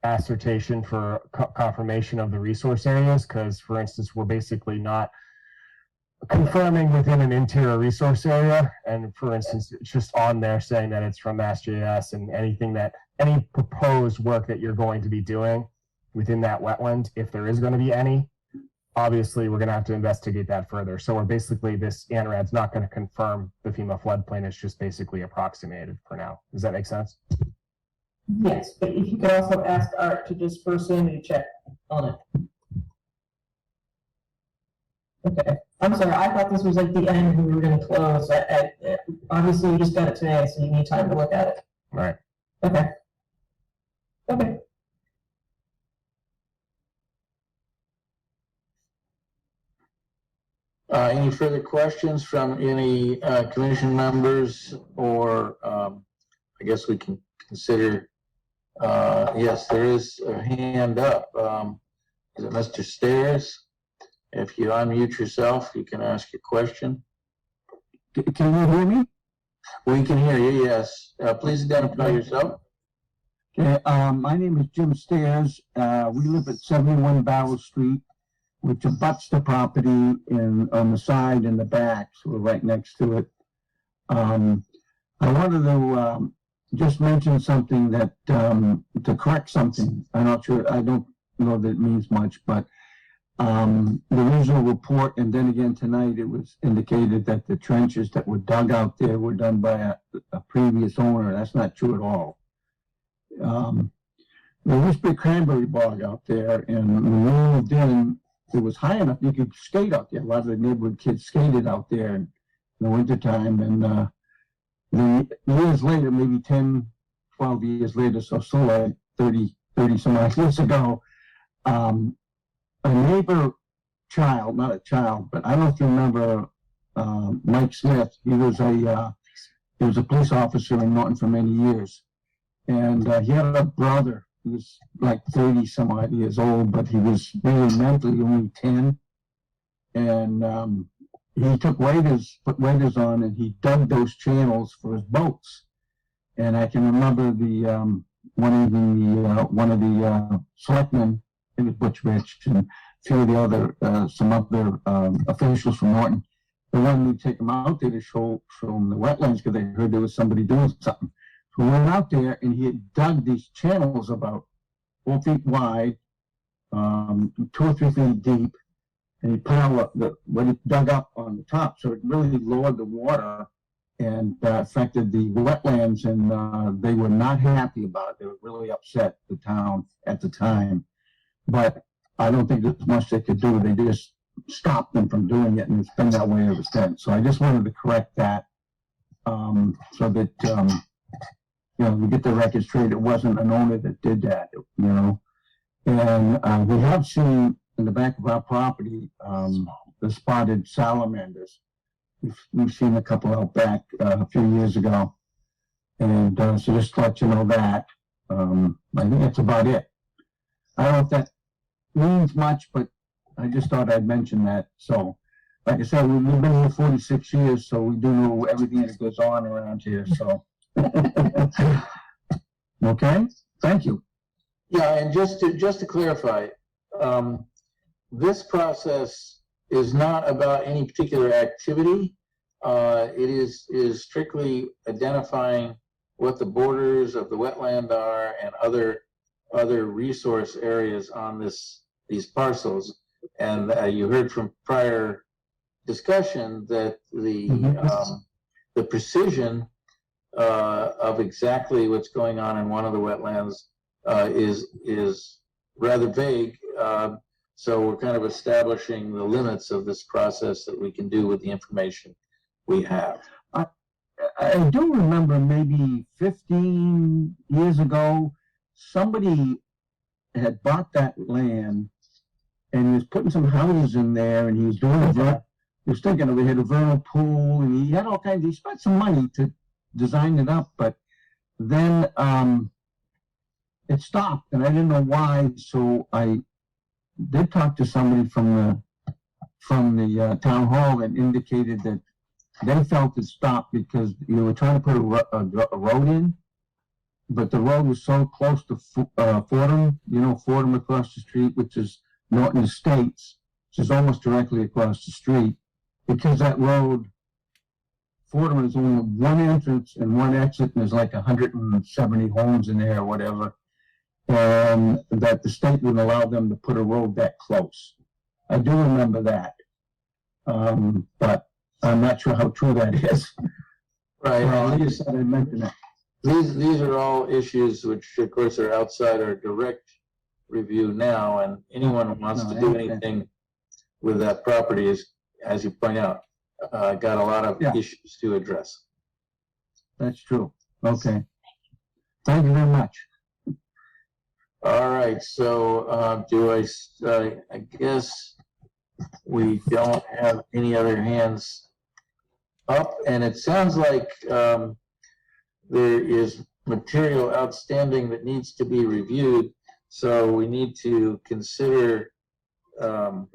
assertion for confirmation of the resource areas. Because, for instance, we're basically not confirming within an interior resource area. And for instance, it's just on there saying that it's from Mass GIS, and any proposed work that you're going to be doing within that wetland, if there is going to be any, obviously we're going to have to investigate that further. So we're basically, this ANRAD's not going to confirm the FEMA floodplain. It's just basically approximated for now. Does that make sense? Yes, but if you could also ask Art to just for sanity check on it. Okay, I'm sorry, I thought this was like the end and we were gonna close. Obviously you just got it today, so you need time to look at it. Right. Okay. Okay. Any further questions from any commission members, or I guess we can consider, yes, there is a hand up. Is it Mr. Stairs? If you unmute yourself, you can ask your question. Can you hear me? We can hear you, yes. Please identify yourself. Okay, my name is Jim Stairs. We live at 71 Barrel Street, which abuts the property on the side and the back, so we're right next to it. I wanted to just mention something that, to correct something. I'm not sure, I don't know that it means much, but the original report, and then again tonight, it was indicated that the trenches that were dug out there were done by a previous owner. That's not true at all. There used to be a cranberry bog out there, and when we moved in, it was high enough you could skate out there. A lot of the neighborhood kids skated out there in the wintertime, and the years later, maybe 10, 12 years later, so like 30 some odd years ago, a neighbor child, not a child, but I don't know if you remember Mike Smith. He was a police officer in Norton for many years, and he had a brother. He was like 30 some odd years old, but he was really mentally only 10. And he took put waders on, and he dug those channels for his boats. And I can remember one evening, one of the selectmen, it was Butch Rich, and a few of the other, some other officials from Norton, they wanted me to take them out there to show them the wetlands, because they heard there was somebody doing something. So we went out there, and he had dug these channels about 4 feet wide, 2 or 3 feet deep, and he piled what he dug up on the top. So it really lowered the water and affected the wetlands, and they were not happy about it. They were really upset, the town at the time. But I don't think there's much they could do. They just stopped them from doing it, and it's been that way ever since. So I just wanted to correct that, so that we get the record straight. It wasn't an owner that did that, And we have seen in the back of our property the spotted salamanders. We've seen a couple out back a few years ago, and so just to let you know that. I think that's about it. I don't know if that means much, but I just thought I'd mention that. So, like I said, we've been here 46 years, so we do know everything that goes on around here. So, okay, thank you. Yeah, and just to clarify, this process is not about any particular activity. It is strictly identifying what the borders of the wetland are and other resource areas on these parcels. And you heard from prior discussion that the precision of exactly what's going on in one of the wetlands is rather vague. So we're kind of establishing the limits of this process that we can do with the information we have. I do remember maybe 15 years ago, somebody had bought that land and he was putting some houses in there, and he was doing he was thinking of, he had a vernal pool, and he had all kinds, he spent some money to design it up, but then it stopped, and I didn't know why, so I did talk to somebody from from the town hall that indicated that they felt it stopped because you were trying to put a road in, but the road was so close to Fordham, Fordham across the street, which is Norton Estates, which is almost directly across the street, because that road, Fordham is only one entrance and one exit, and there's like 170 homes in there or whatever, and that the state wouldn't allow them to put a road that close. I do remember that, but I'm not sure how true that is. Right. I just thought I'd mention it. These are all issues which, of course, are outside our direct review now, and anyone who wants to do anything with that property is, as you point out, got a lot of issues to address. That's true. Okay. Thank you very much. All right, so I guess we don't have any other hands up, and it sounds like there is material outstanding that needs to be reviewed, so we need to consider a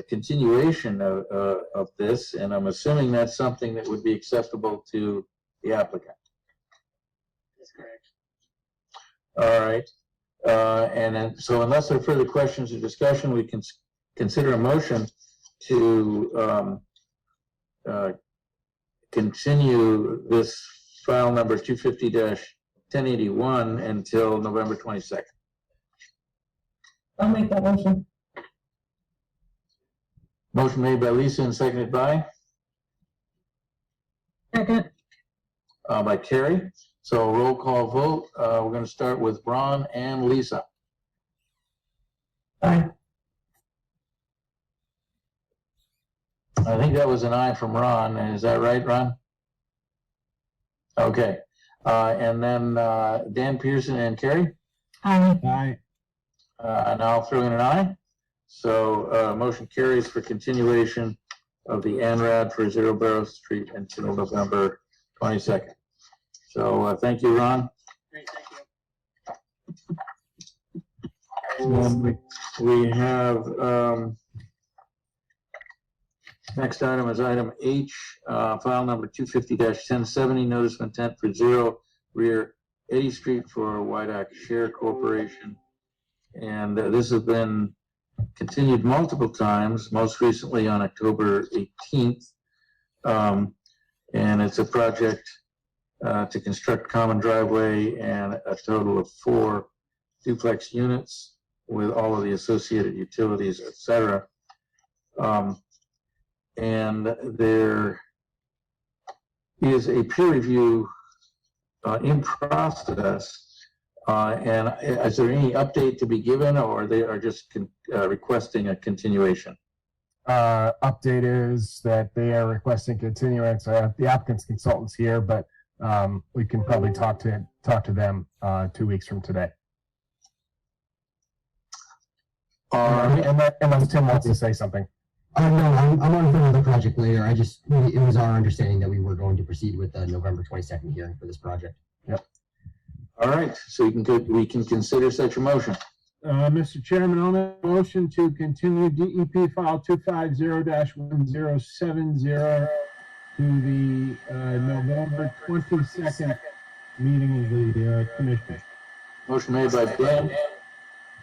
continuation of this, and I'm assuming that's something that would be acceptable to the applicant. That's correct. All right. And then, so unless there are further questions or discussion, we can consider a motion to continue this file number 250-1081 until November 22nd. I'll make that motion. Motion made by Lisa and seconded by? Second. By Carrie. So roll call vote. We're going to start with Ron and Lisa. Aye. I think that was an aye from Ron. Is that right, Ron? Okay. And then Dan Pearson and Carrie? Aye. Aye. And I'll throw in an aye. So motion carries for continuation of the ANRAD for Zero Barrow Street until November 22nd. So thank you, Ron. Great, thank you. We have, next item is item H, file number 250-1070, notice of intent for Zero Rear 80th Street for Wyandotte Share Corporation. And this has been continued multiple times, most recently on October 18th. And it's a project to construct common driveway and a total of 4 duplex units with all of the associated utilities, etc. And there is a peer review in process. And is there any update to be given, or they are just requesting a continuation? Update is that they are requesting continuance. The applicant's consultant's here, but we can probably talk to them 2 weeks from today. Unless Tim wants to say something. No, I'm on for another project later. It was our understanding that we were going to proceed with the November 22nd hearing for this project. Yep. All right, so we can consider such a motion. Mr. Chairman, I'll make a motion to continue DEP file 250-1070 to the November 22nd meeting of the commission. Motion made by Dan,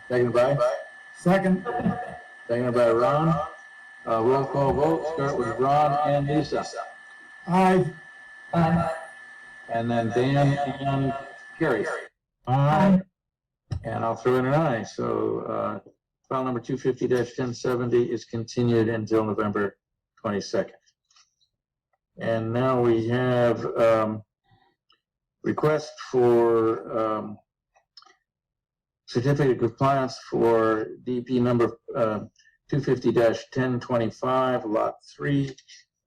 seconded by? Second. Seconded by Ron. Roll call vote, start with Ron and Lisa. Aye. Aye. And then Dan and Carrie. Aye. And I'll throw in an aye. So file number 250-1070 is continued until November 22nd. And now we have request for certificate of compliance for DP number 250-1025, lot 3,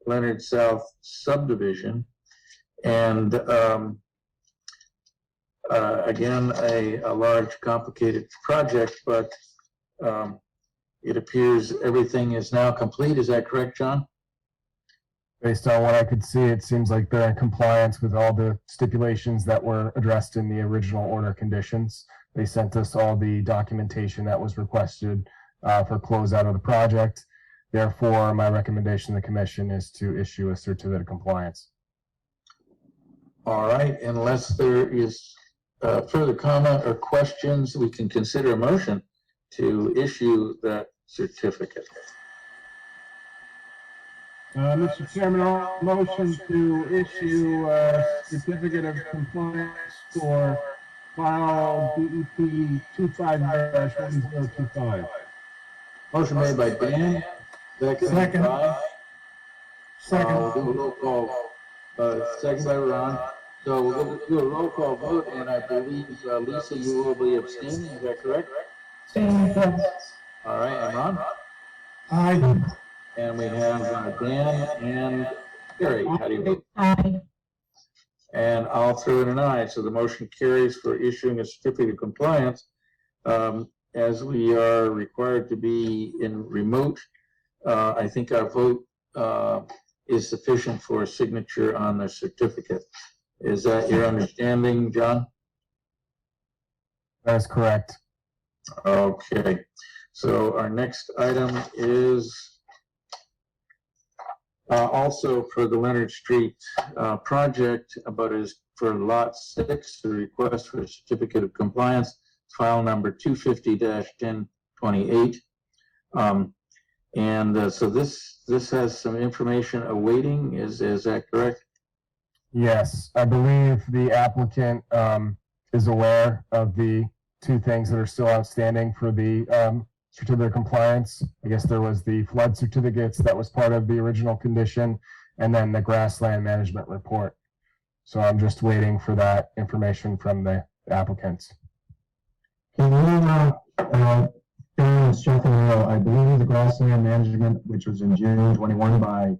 Leonard South subdivision. And again, a large, complicated project, but it appears everything is now complete. Is that correct, John? Based on what I could see, it seems like they're in compliance with all the stipulations that were addressed in the original order conditions. They sent us all the documentation that was requested for closeout of the project. Therefore, my recommendation to the commission is to issue a certificate of compliance. All right, unless there is further comment or questions, we can consider a motion to issue that certificate. Mr. Chairman, I'll motion to issue a certificate of compliance for file DEP 25-1025. Motion made by Dan, second by. We'll do a roll call, second by Ron. So we'll do a roll call vote, and I believe, Lisa, you will be abstaining, is that correct? All right, and Ron? Aye. And we have Dan and Carrie. How do you vote? Aye. And I'll throw in an aye, so the motion carries for issuing a certificate of compliance. As we are required to be in remote, I think our vote is sufficient for a signature on the certificate. Is that your understanding, John? That is correct. Okay, so our next item is also for the Leonard Street project, but is for Lot 6, the request for a certificate of compliance, file number 250-1028. So this has some information awaiting, is that correct? Yes, I believe the applicant is aware of the two things that are still outstanding for the certificate of compliance. I guess there was the flood certificates that was part of the original condition, and then the grassland management report. So I'm just waiting for that information from the applicants. Can you, I believe the grassland management, which was in June 21 by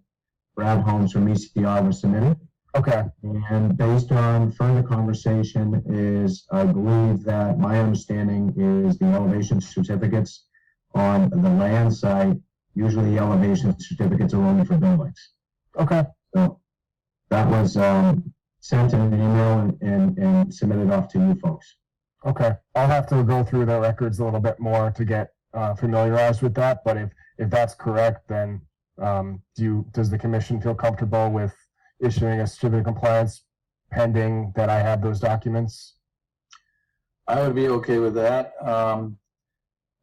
Brad Holmes from ECR, was submitted. Okay. And based on further conversation is, I believe that my understanding is the elevation certificates on the land site, usually elevation certificates are only for buildings. Okay. So that was sent in an email and submitted off to you folks. Okay. I'll have to go through the records a little bit more to get familiarized with that. But if that's correct, then does the commission feel comfortable with issuing a certificate of compliance pending that I have those documents? I would be okay with that.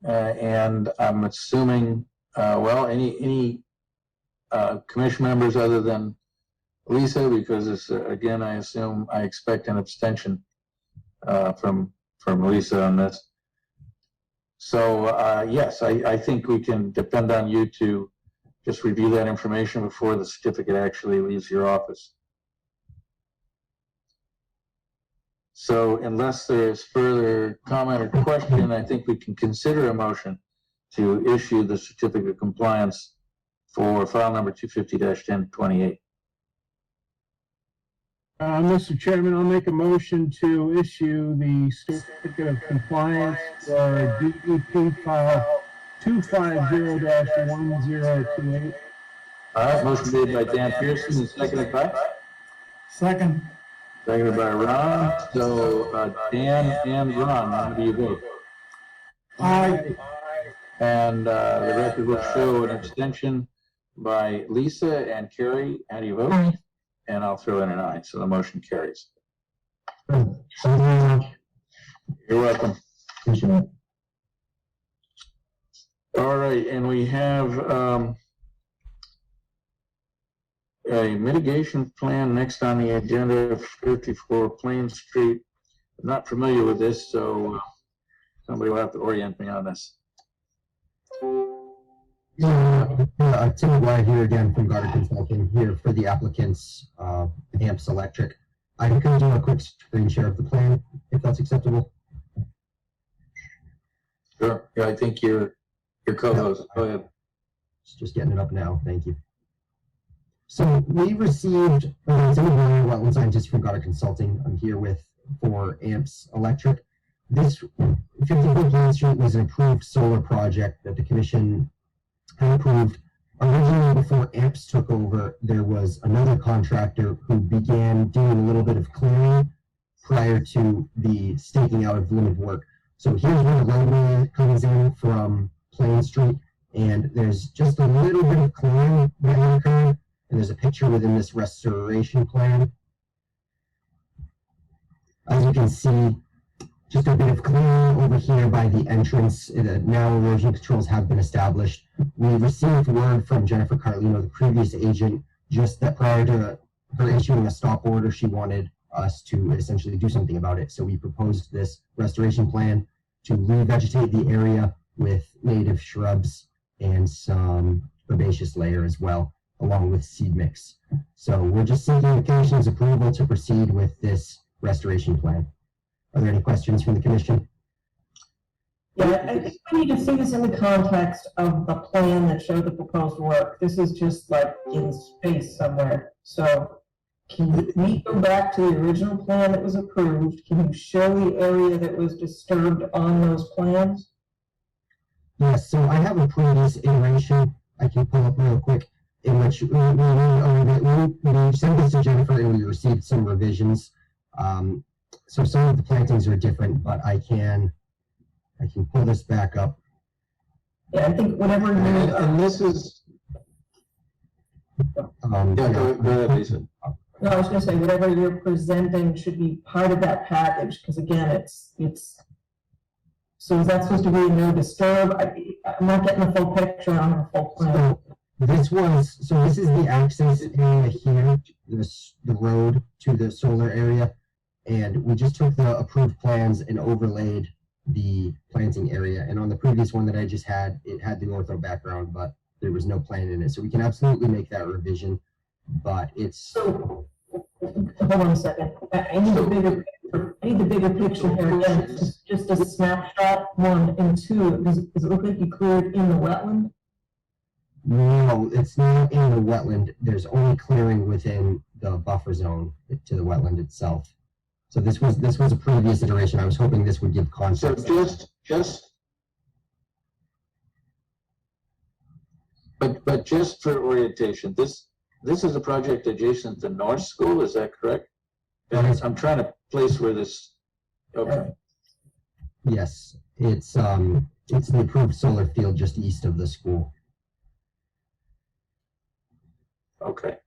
And I'm assuming, any commission members other than Lisa, because it's, again, I expect an abstention from Lisa on this. So, yes, I think we can depend on you to just review that information before the certificate actually leaves your office. So unless there's further comment or question, I think we can consider a motion to issue the certificate of compliance for file number 250-1028. Mr. Chairman, I'll make a motion to issue the certificate of compliance for DEP file 250-1028. All right, motion made by Dan Pearson and seconded by? Second. Seconded by Ron. So Dan and Ron, how do you vote? Aye. And the record will show an abstention by Lisa and Carrie. How do you vote? Aye. And I'll throw in an aye, so the motion carries. Thank you very much. You're welcome. Appreciate it. All right, and we have a mitigation plan next on the agenda, 54 Plain Street. I'm not familiar with this, so somebody will have to orient me on this. Tim McGuire here again from Goddard Consulting here for the applicants, AMPS Electric. I can do a quick screen share of the plan, if that's acceptable. Sure, yeah, I think your co-host, go ahead. Just getting it up now, thank you. So we received, Tim McGuire, wetland scientist from Goddard Consulting. I'm here for AMPS Electric. This 54 Plain Street was an approved solar project that the commission had approved. Originally, before AMPS took over, there was another contractor who began doing a little bit of clearing prior to the staking out of limited work. So here's where the roadway comes in from Plain Street. And there's just a little bit of clearing that occurred, and there's a picture within this restoration plan. As you can see, just a bit of clearing over here by the entrance. Now erosion controls have been established. We received word from Jennifer Carlino, the previous agent, just that prior to her issuing a stop order, she wanted us to essentially do something about it. So we proposed this restoration plan to revegetate the area with native shrubs and some herbaceous layer as well, along with seed mix. So we're just seeking the commission's approval to proceed with this restoration plan. Are there any questions from the commission? Yeah, I think we need to see this in the context of the plan that showed the proposed work. This is just like in space somewhere. So can we go back to the original plan that was approved? Can you show the area that was disturbed on those plans? Yes, so I have a previous iteration I can pull up real quick in which we sent this to Jennifer and we received some revisions. So some of the plantings are different, but I can pull this back up. Yeah, I think whatever. And this is, go ahead, Lisa. No, I was gonna say, whatever you're presenting should be part of that package, because again, it's, so is that supposed to be no disturb? I'm not getting a full picture on the full plan. So this is the access area here, the road to the solar area. And we just took the approved plans and overlaid the planting area. And on the previous one that I just had, it had the ortho background, but there was no plan in it. So we can absolutely make that revision, but it's. So, hold on a second. I need the bigger picture here again. Just a snapshot, 1 and 2. Does it look like you cleared in the wetland? No, it's not in the wetland. There's only clearing within the buffer zone to the wetland itself. So this was a previous iteration. I was hoping this would give context. So but just for orientation, this is a project adjacent to North School, is that correct? I'm trying to place where this, okay. Yes, it's the approved solar field just east of the school. Okay.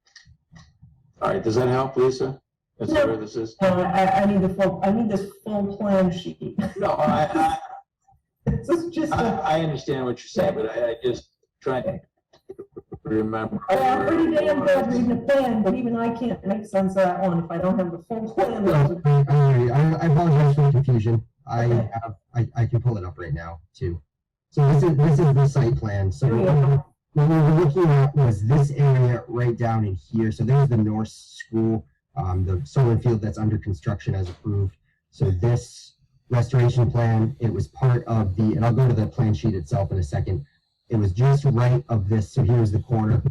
All right, does that help, Lisa? That's where this is? I need this full plan sheet. No, This is just I understand what you're saying, but I just trying to remember. I'm pretty damn good reading the plan, but even I can't make sense of that one if I don't have the full plan. I apologize for the confusion. I can pull it up right now too. So this is the site plan. So what we were looking at was this area right down in here. So there's the North School, the solar field that's under construction as approved. So this restoration plan, it was part of the, and I'll go to the plan sheet itself in a second. It was just right of this. So here's the corner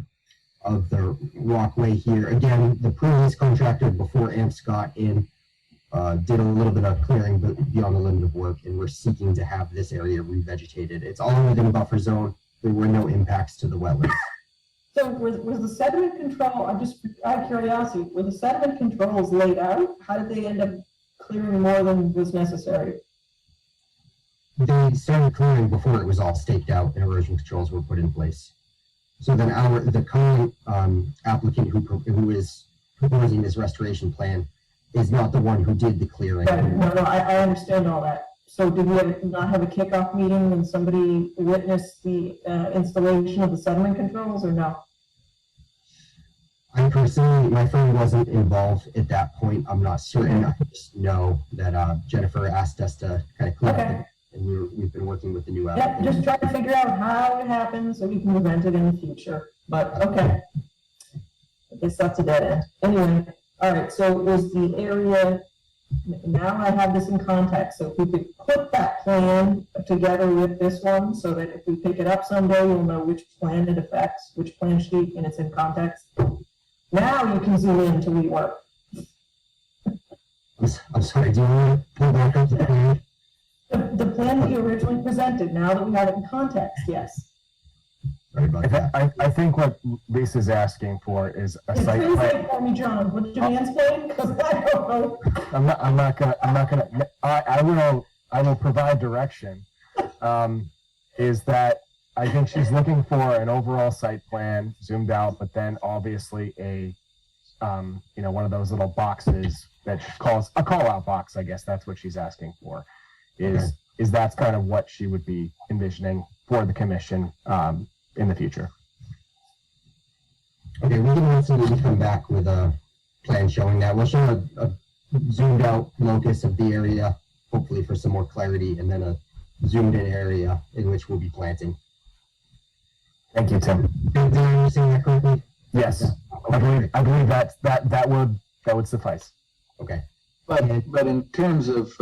of the walkway here. Again, the previous contractor before AMPS got in did a little bit of clearing but beyond the limit of work, and we're seeking to have this area revegetated. It's all within a buffer zone. There were no impacts to the wetlands. So was the sediment control, I'm just out of curiosity, were the sediment controls laid out? How did they end up clearing more than was necessary? They started clearing before it was all staked out and erosion controls were put in place. So then the current applicant who is proposing this restoration plan is not the one who did the clearing. Right. No, I understand all that. So did we not have a kickoff meeting when somebody witnessed the installation of the sediment controls, or no? I personally, my firm wasn't involved at that point. I'm not certain. I just know that Jennifer asked us to kind of clean up, and we've been working with the new applicant. Yeah, just trying to figure out how it happened so we can prevent it in the future. But okay, I guess that's a dead end. Anyway, all right. So it was the area. Now I have this in context, so if we could put that plan together with this one, so that if we pick it up someday, we'll know which plan it affects, which plan sheet, and it's in context. Now you can zoom in to rework. I'm sorry, do you want to pull back up the plan? The plan that you originally presented, now that we have it in context, yes. Sorry about that. I think what Lisa's asking for is a site plan. Translate for me, John. What did your hands play? Because I don't know. I will provide direction. Is that I think she's looking for an overall site plan zoomed out, but then obviously a, one of those little boxes that calls a call out box. I guess that's what she's asking for. Is that's kind of what she would be envisioning for the commission in the future. Okay, we can absolutely come back with a plan showing that. We'll show a zoomed out locus of the area, hopefully for some more clarity, and then a zoomed in area in which we'll be planting. Thank you, Tim. Did I understand that correctly? Yes, I believe that would suffice. Okay. But in terms of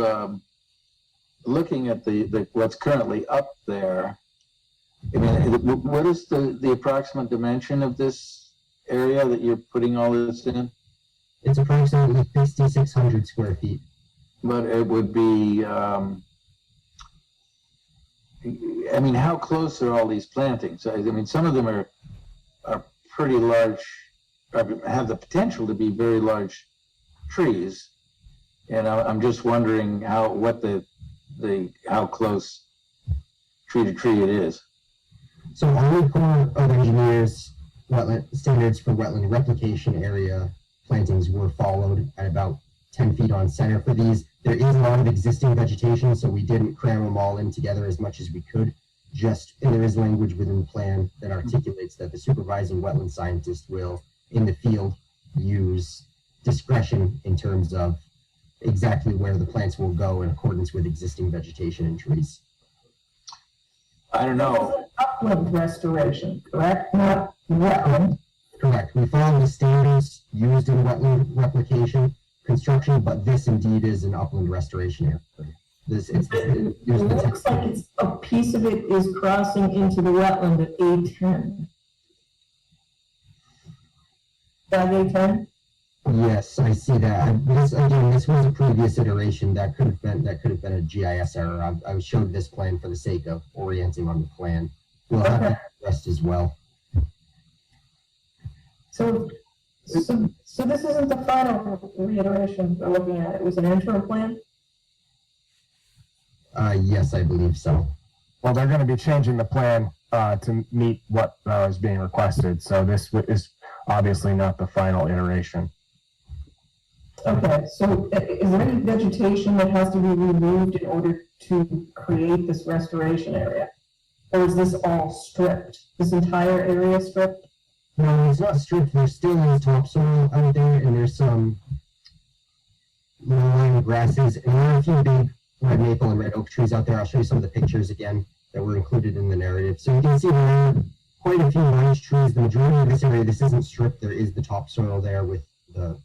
looking at the what's currently up there, I mean, what is the approximate dimension of this area that you're putting all this in? It's approximately 5,600 square feet. But it would be, I mean, how close are all these plantings? I mean, some of them are pretty large, have the potential to be very large trees. And I'm just wondering how close tree to tree it is. So Army Corps of Engineers wetland standards for wetland replication area plantings were followed at about 10 feet on center for these. There is a lot of existing vegetation, so we didn't cram them all in together as much as we could. And there is language within the plan that articulates that the supervising wetland scientist will, in the field, use discretion in terms of exactly where the plants will go in accordance with existing vegetation and trees. I don't know. Upland restoration, correct? Not wetland. Correct. We follow the standards used in wetland replication construction, but this indeed is an upland restoration area. It looks like a piece of it is crossing into the wetland at A10. That A10? Yes, I see that. This was a previous iteration. That could have been a GIS error. I showed this plan for the sake of orienting on the plan. We'll have that addressed as well. So this isn't the final reiteration we're looking at. It was an interim plan? Yes, I believe so. Well, they're going to be changing the plan to meet what is being requested. So this is obviously not the final iteration. Okay, so is there any vegetation that has to be removed in order to create this restoration area? Or is this all stripped? This entire area stripped? No, it's not stripped. There still is topsoil out there, and there's some low-lying grasses, and there are a few big red maple and red oak trees out there. I'll show you some of the pictures again that were included in the narrative. So you can see there are quite a few large trees. The majority of this area, this isn't stripped. There is the topsoil there with the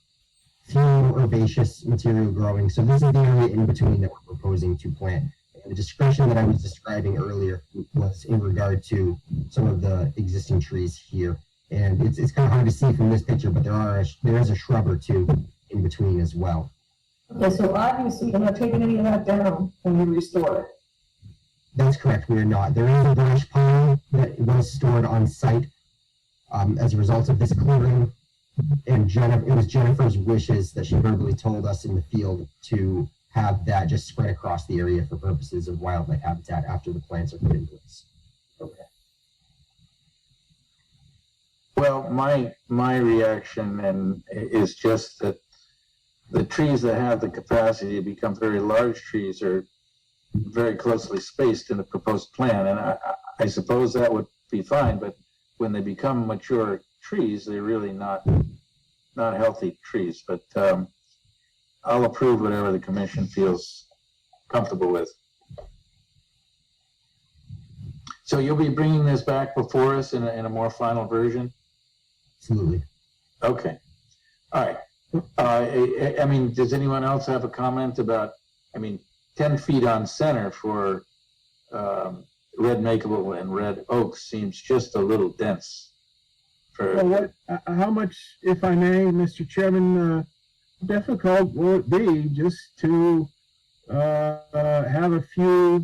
few herbaceous material growing. So this is the area in between that we're proposing to plant. And the discretion that I was describing earlier was in regard to some of the existing trees here. And it's kind of hard to see from this picture, but there is a shrub or two in between as well. Okay, so obviously you're not taking any of that down when you restore it. That's correct, we are not. There is a brush pile that was stored on site as a result of this clearing. And it was Jennifer's wishes that she verbally told us in the field to have that just spread across the area for purposes of wildlife habitat after the plants are put in place. Okay. Well, my reaction is just that the trees that have the capacity to become very large trees are very closely spaced in the proposed plan, and I suppose that would be fine. But when they become mature trees, they're really not healthy trees. But I'll approve whatever the commission feels comfortable with. So you'll be bringing this back before us in a more final version? Absolutely. Okay. All right. I mean, does anyone else have a comment about, 10 feet on center for red maple and red oak seems just a little dense. Well, how much, if I may, Mr. Chairman, difficult will it be just to have a fewer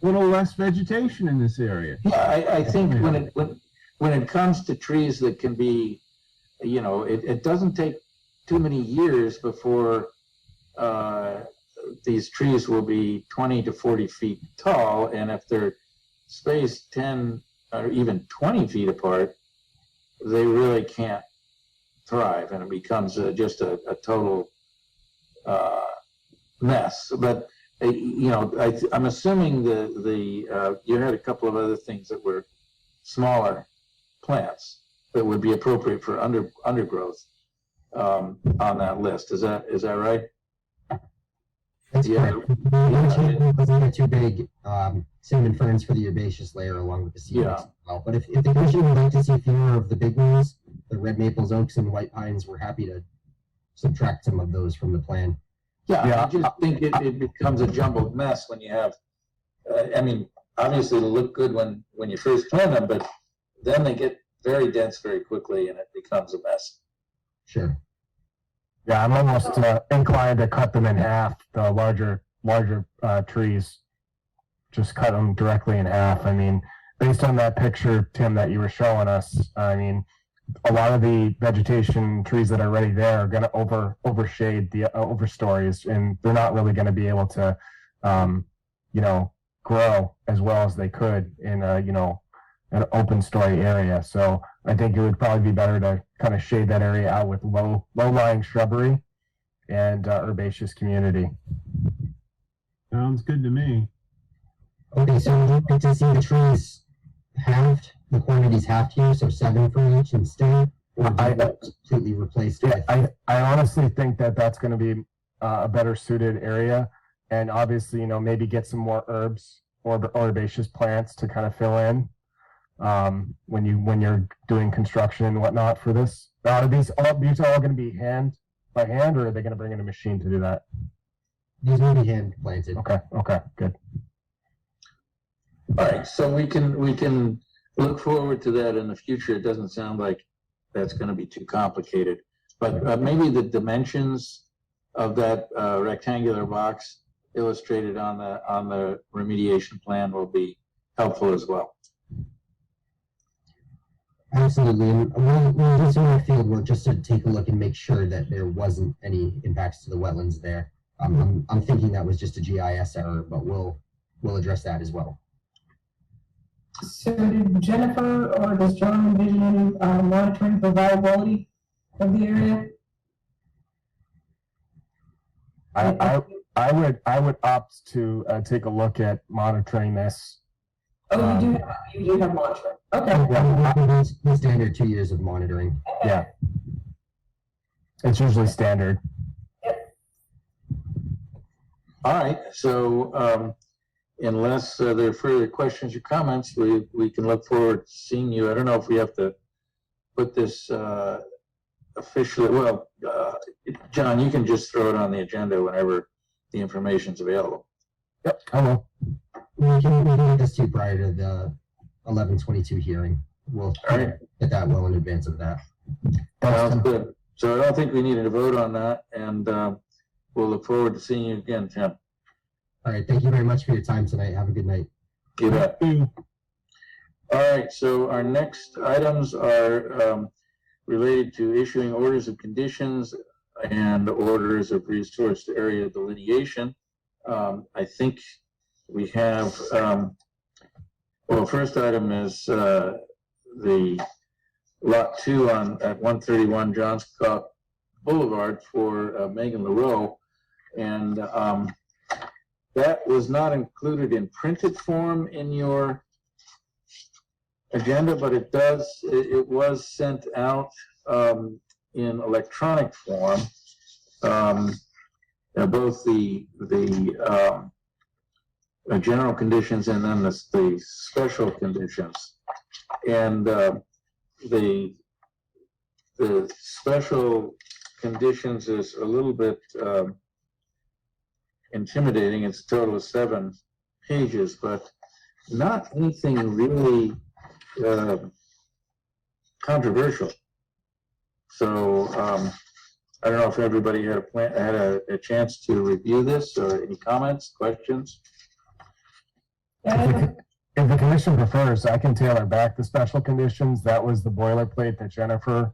little less vegetation in this area? Yeah, I think when it comes to trees that can be, it doesn't take too many years before these trees will be 20 to 40 feet tall, and if they're spaced 10 or even 20 feet apart, they really can't thrive, and it becomes just a total mess. But you know, I'm assuming you had a couple of other things that were smaller plants that would be appropriate for undergrowth on that list. Is that right? That's Yeah. correct. Wasn't there too big cinnamon ferns for the herbaceous layer along with the cedars Yeah. as well? But if the commission would like to see fewer of the big ones, the red maples, oaks, and white pines, we're happy to subtract some of those from the plan. Yeah, I just think it becomes a jumbled mess when you have, I mean, obviously it'll look good when you first plant them, but then they get very dense very quickly and it becomes a mess. Sure. Yeah, I'm almost inclined to cut them in half, the larger trees. Just cut them directly in half. I mean, based on that picture, Tim, that you were showing us, I mean, a lot of the vegetation trees that are already there are going to overshade the overstories, and they're not really going to be able to, you know, grow as well as they could in a, you know, an open story area. So I think it would probably be better to kind of shade that area out with low-lying shrubbery and herbaceous community. Sounds good to me. Okay, so we'd like to see the trees halved, the quantities halved here, so 7 for each instead, or completely replaced with. I honestly think that that's going to be a better suited area, and obviously, you know, maybe get some more herbs or herbaceous plants to kind of fill in when you're doing construction and whatnot for this. Now, are these all going to be by hand, or are they going to bring in a machine to do that? These will be hand planted. Okay, good. All right, so we can look forward to that in the future. It doesn't sound like that's going to be too complicated, but maybe the dimensions of that rectangular box illustrated on the remediation plan will be helpful as well. Absolutely, and we'll do some more field work just to take a look and make sure that there wasn't any impacts to the wetlands there. I'm thinking that was just a GIS error, but we'll address that as well. So did Jennifer or does John envision any monitoring for viability of the area? I would opt to take a look at monitoring this. Oh, you do have monitoring. Okay. The standard 2 years of monitoring. Yeah, it's usually standard. All right, so unless there are further questions or comments, we can look forward to seeing you. I don't know if we have to put this officially. Well, John, you can just throw it on the agenda whenever the information's available. Yep, I will. We can get this to you prior to the 11/22 hearing. We'll get that well in advance of that. Sounds good. So I don't think we needed to vote on that, and we'll look forward to seeing you again, Tim. All right, thank you very much for your time tonight. Have a good night. You bet. All right, so our next items are related to issuing orders of conditions and orders of resource area delineation. I think we have, well, first item is the lot 2 at 131 John Scott Boulevard for Megan LaRoe, and that was not included in printed form in your agenda, but it was sent out in electronic form. Both the general conditions and then the special conditions. And the special conditions is a little bit intimidating. It's a total of 7 pages, but not anything really controversial. So I don't know if everybody had a chance to review this, or any comments, questions? If the commission prefers, I can tailor back the special conditions. That was the boilerplate that Jennifer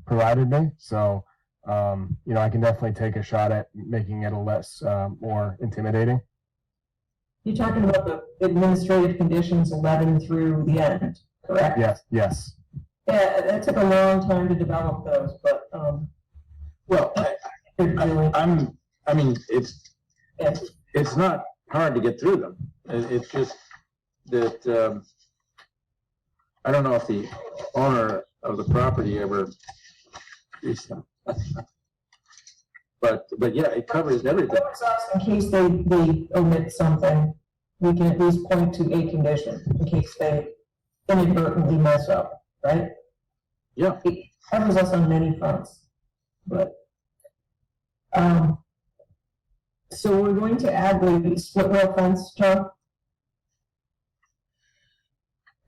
provided me. So I can definitely take a shot at making it a less, more intimidating. You're talking about the administrative conditions 11 through the end, correct? Yes, yes. Yeah, that took a long time to develop those, but, Well, I mean, it's not hard to get through them. It's just that, I don't know if the owner of the property ever reads them. But yeah, it covers everything. in case they omit something, we can at least point to a condition in case they inadvertently mess up, right? Yeah. It covers us on many fronts, but, so we're going to add the split rail fence, John?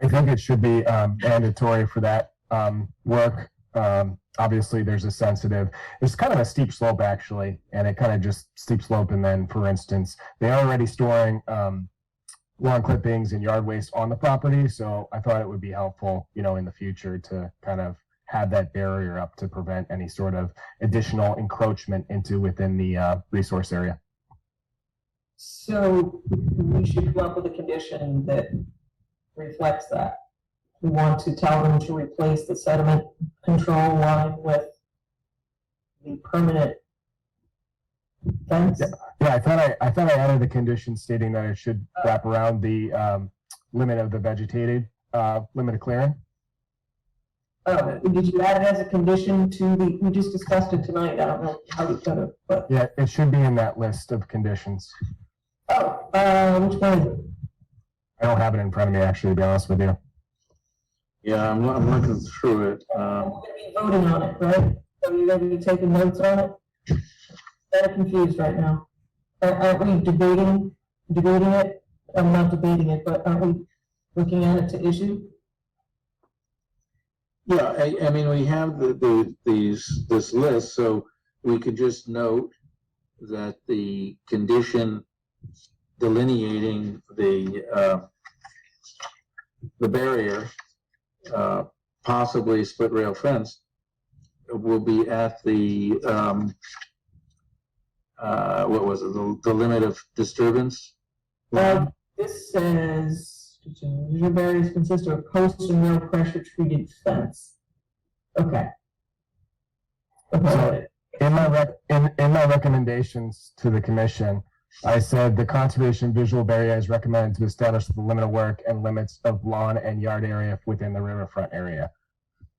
I think it should be mandatory for that work. Obviously, there's a sensitive, it's kind of a steep slope actually, and it kind of just steep slope. And then, for instance, they are already storing lawn clippings and yard waste on the property. So I thought it would be helpful, in the future to kind of have that barrier up to prevent any sort of additional encroachment within the resource area. So we should come up with a condition that reflects that. We want to tell them to replace the sediment control line with the permanent fence. Yeah, I thought I added a condition stating that it should wrap around the limit of the vegetated limit of clearing. Oh, did you add it as a condition to we just discussed it tonight, I don't know how we could have, but. Yeah, it should be in that list of conditions. Oh, which one is it? I don't have it in front of me, actually, to be honest with you. Yeah, I'm looking through it. We're gonna be voting on it, right? So you're gonna be taking notes on it? I'm confused right now. Aren't we debating it? I'm not debating it, but aren't we looking at it to issue? Yeah, I mean, we have this list, so we could just note that the condition delineating the barrier, possibly split rail fence, will be at the, what was it, the limit of disturbance? This says, your barriers consist of a post and no pressure treated fence. Okay. So in my recommendations to the commission, I said the conservation visual barrier is recommended to establish the limit of work and limits of lawn and yard area within the riverfront area.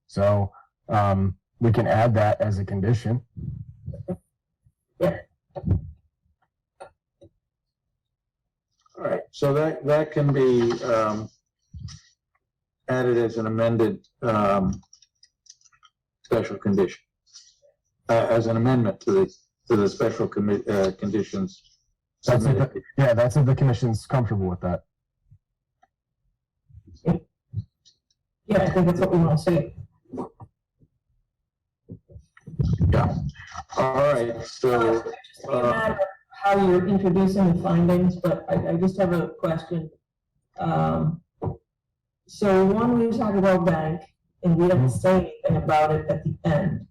So we can add that as a condition. Yeah. All right, so that can be added as an amended special condition, as an amendment to the special conditions. That's if the commission's comfortable with that. Yeah, I think that's what we want to say. Yeah. All right, so. How you're introducing the findings, but I just have a question. So one, we talk about bank, and we don't say anything about it at the end.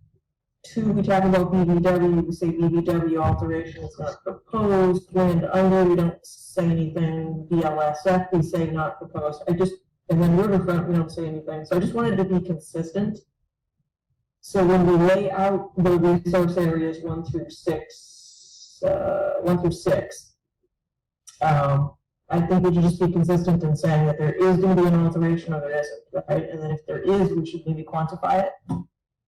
Two, we talk about BVW, we say BVW alteration is not proposed. Land under, we don't say anything. BLSF, we say not proposed. And then riverfront, we don't say anything. So I just wanted to be consistent. So when we lay out the resource areas 1 through 6, I think we should just be consistent in saying that there is going to be an alteration or there isn't, right? And then if there is, we should maybe quantify it.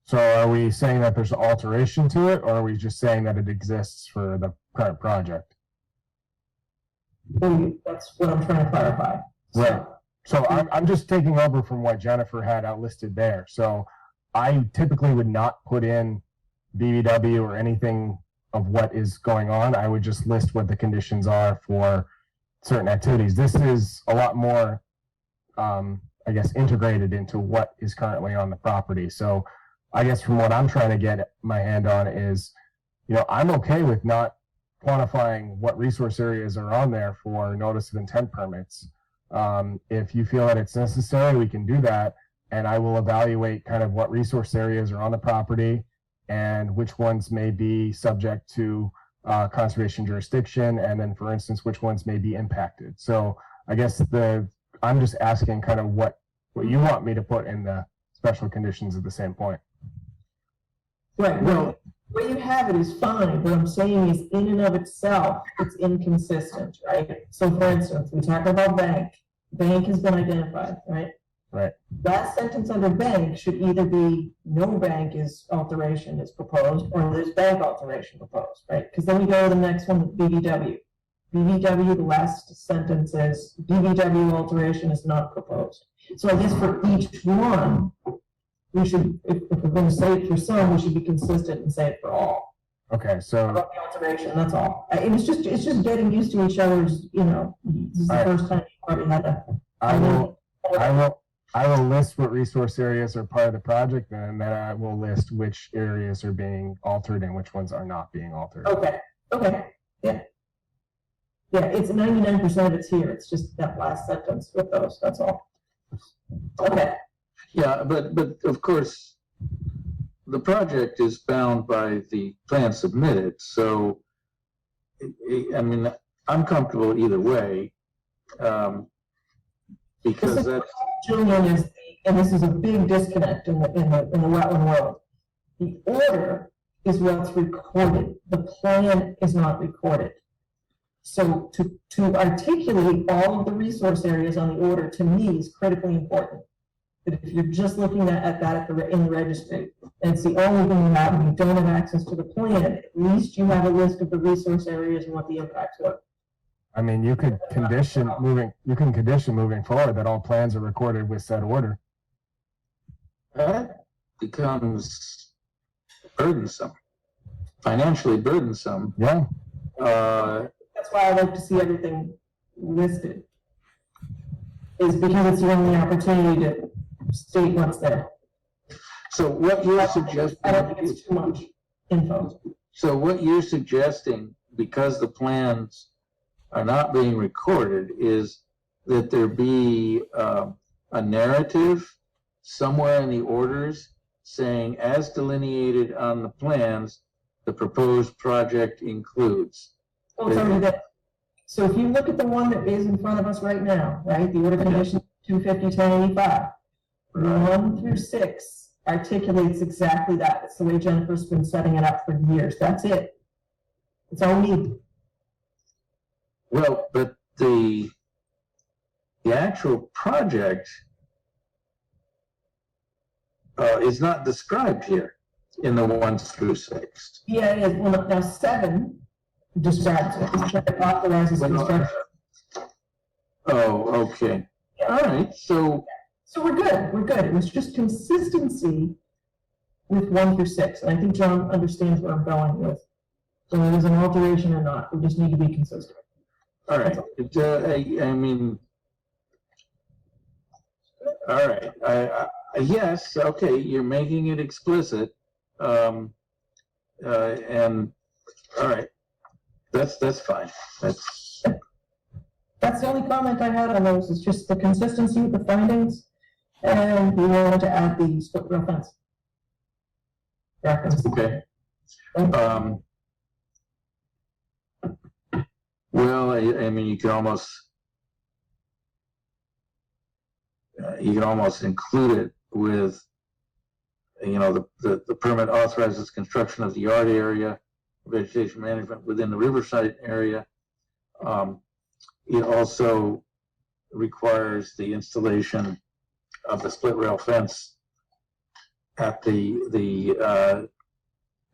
So are we saying that there's an alteration to it, or are we just saying that it exists for the current project? That's what I'm trying to clarify. Right. So I'm just taking over from what Jennifer had outlisted there. So I typically would not put in BVW or anything of what is going on. I would just list what the conditions are for certain activities. This is a lot more, I guess, integrated into what is currently on the property. So I guess from what I'm trying to get my hand on is, I'm okay with not quantifying what resource areas are on there for notice of intent permits. If you feel that it's necessary, we can do that. And I will evaluate kind of what resource areas are on the property and which ones may be subject to conservation jurisdiction, and then, for instance, which ones may be impacted. So I guess I'm just asking kind of what you want me to put in the special conditions at the same point. Right, well, the way you have it is fine. What I'm saying is, in and of itself, it's inconsistent, right? So for instance, we talk about bank. Bank has been identified, right? Right. Last sentence under bank should either be no bank alteration is proposed, or there's bank alteration proposed, right? Because then we go to the next one with BBW. BBW, the last sentence is BBW alteration is not proposed. So I guess for each one, we should, if we're going to say it for some, we should be consistent and say it for all. Okay, so About the alteration, that's all. It's just getting used to each other's, this is the All right. first time you probably had to. I will list what resource areas are part of the project, and then I will list which areas are being altered and which ones are not being altered. Okay, yeah. Yeah, it's 99% of it's here. It's just that last sentence with those, that's all. Okay, Yeah, but of course, the project is bound by the plan submitted, so, I mean, I'm comfortable either way, because that's, Julian is, and this is a big disconnect in the wetland world. The order is what's recorded. The plan is not recorded. So to articulate all of the resource areas on the order, to me, is critically important. But if you're just looking at that in the registry, and it's the only thing you have, and you don't have access to the plan, at least you have a list of the resource areas and what the impacts were. I mean, you can condition moving forward that all plans are recorded with said order. that becomes burdensome, financially burdensome. Yeah. That's why I like to see everything listed. Is because it's the only opportunity to state what's there. So what you're suggesting. I don't think it's too much info. So what you're suggesting, because the plans are not being recorded, is that there be a narrative somewhere in the orders saying, as delineated on the plans, the proposed project includes. Well, it's already there. So if you look at the one that is in front of us right now, right, the order condition 250-1085, 1 through 6 articulates exactly that. It's the way Jennifer's been setting it up for years. That's it. It's all we need. Well, but the actual project is not described here in the 1 through 6. Yeah, it is. Well, now 7 describes it. It authorizes construction. Oh, okay. All right, so we're good. We're good. It was just consistency with 1 through 6. And I think John understands where I'm going with. So whether there's an alteration or not, we just need to be consistent. all right, I mean, all right, yes, okay, you're making it explicit, and, all right, that's fine, That's the only comment I had on those, is just the consistency with the findings, and we wanted to add the split rail fence reference. okay. Well, I mean, you can almost include it with, the permit authorizes construction of the yard area, vegetation management within the riverside area. It also requires the installation of the split rail fence at the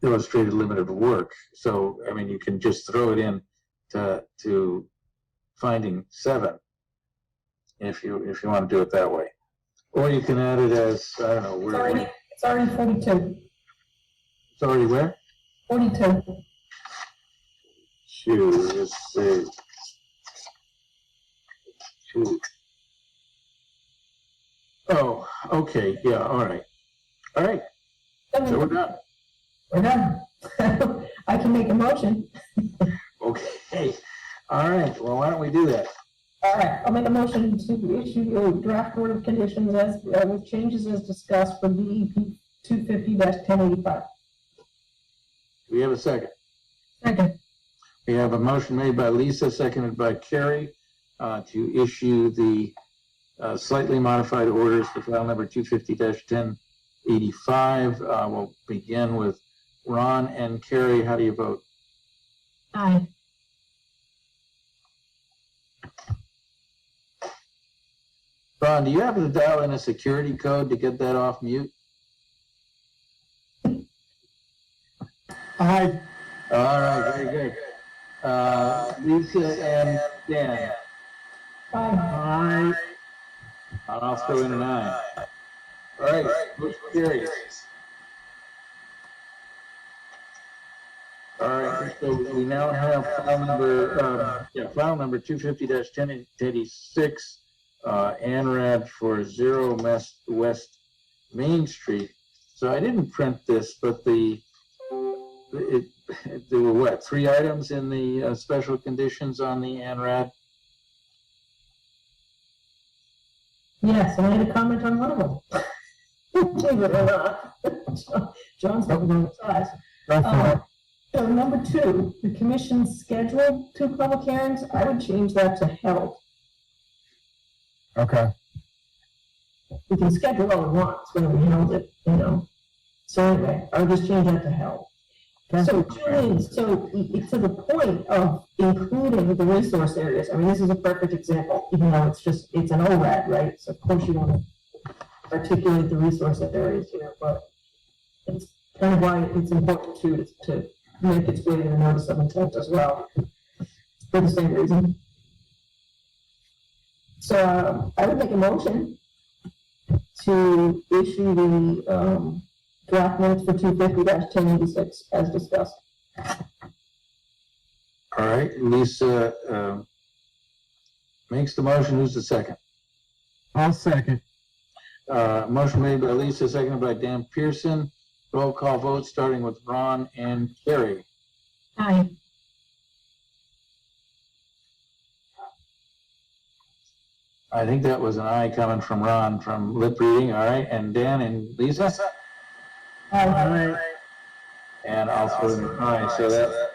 illustrated limit of work. So, I mean, you can just throw it in to finding 7 if you want to do it that way, or you can add it as, I don't know, It's already 42. It's already where? 42. Shoot, let's see. Shoot. Oh, okay, yeah, all right. All right, so we're done. We're done. I can make a motion. Okay, all right, well, why don't we do that? All right, I'll make a motion to issue a draft order of conditions as with changes as discussed for DEP 250-1085. We have a second. Second. We have a motion made by Lisa, seconded by Carrie, to issue the slightly modified orders for file number 250-1085. We'll begin with Ron and Carrie. How do you vote? Aye. Ron, do you happen to dial in a security code to get that off mute? Aye. All right, very good. Lisa and Dan. Aye. I'll throw in an aye. All right, motion carries. All right, so we now have file number 250-1086, ANRAD for 0 West Main Street. So I didn't print this, but there were what, 3 items in the special conditions on the ANRAD? Yes, and I had a comment on one of them. Believe it or not. John's looking on his eyes. So number 2, the commission scheduled 2 public hearings. I would change that to held. Okay. We can schedule all at once when we held it, you know. So anyway, I would just change that to held. So Julian, so to the point of including the resource areas, I mean, this is a perfect example, even though it's an ORAD, right? So of course you want to articulate the resource areas here, but it's kind of why it's important to make its way to the notice of intent as well, for the same reason. So I would make a motion to issue the draft minutes for 250-1086 as discussed. All right, Lisa makes the motion. Who's the second? I'll second. Motion made by Lisa, seconded by Dan Pearson. Roll call vote, starting with Ron and Carrie. Aye. I think that was an aye coming from Ron from lip reading. All right, and Dan and Lisa? Aye. And I'll throw in an aye. So that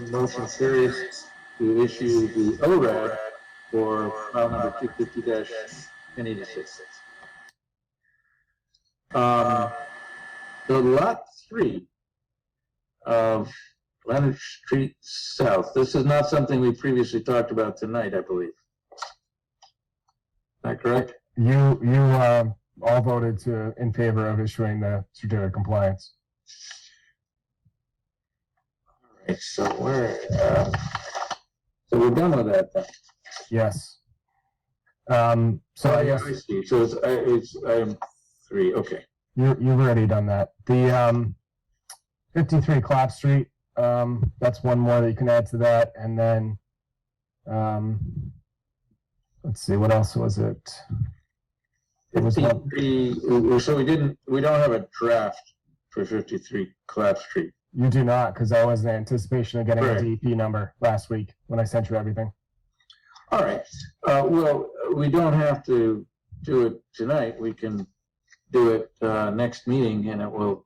motion carries to issue the ORAD for file number 250-1086. So lot 3 of Leonard Street South. This is not something we previously talked about tonight, I believe. Is that correct? You all voted in favor of issuing the certificate of compliance. All right, so we're done with that then. Yes. So I guess I see. So it's item 3. Okay. you've already done that. The 53 Clap Street, that's one more that you can add to that, and then let's see, what else was it? It was one, 53, so we don't have a draft for 53 Clap Street. you do not, because I was in anticipation of getting Right. a DEP number last week when I sent you everything. All right. Well, we don't have to do it tonight. We can do it next meeting, and it will,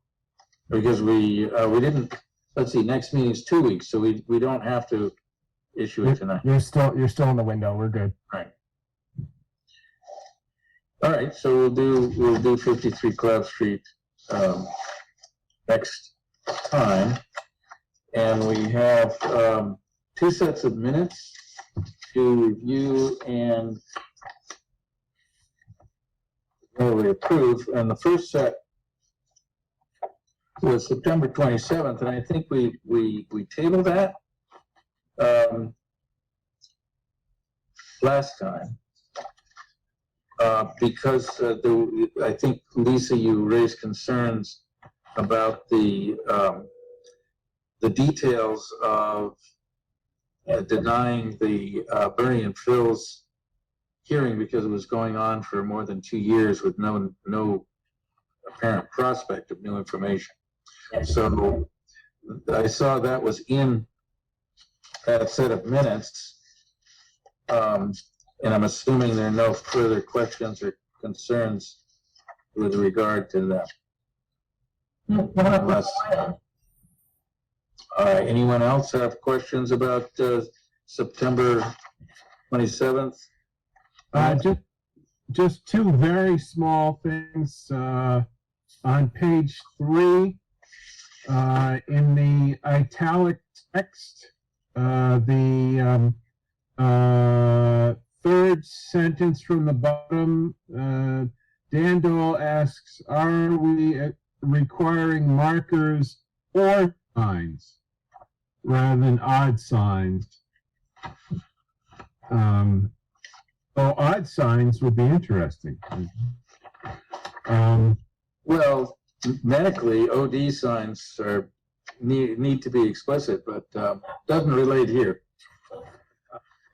because we didn't. Let's see. Next meeting is 2 weeks, so we don't have to issue it tonight. You're still in the window. We're good. Right. All right. So we'll do 53 Cloud Street next time, and we have 2 sets of minutes to review and we approve. And the first set was September 27th, and I think we tabled that last time because I think, Lisa, you raised concerns about the details of denying the Bernie and Phil's hearing because it was going on for more than 2 years with no apparent prospect of new information. So I saw that was in that set of minutes, and I'm assuming there are no further questions or concerns with regard to that. Unless, All right, anyone else have questions about September 27th? Just two very small things. On page 3, in the italic text, the third sentence from the bottom, Dan Dole asks, are we requiring markers or signs rather than odd signs? Odd signs would be interesting. Well, medically, OD signs are need to be explicit, but doesn't relate here.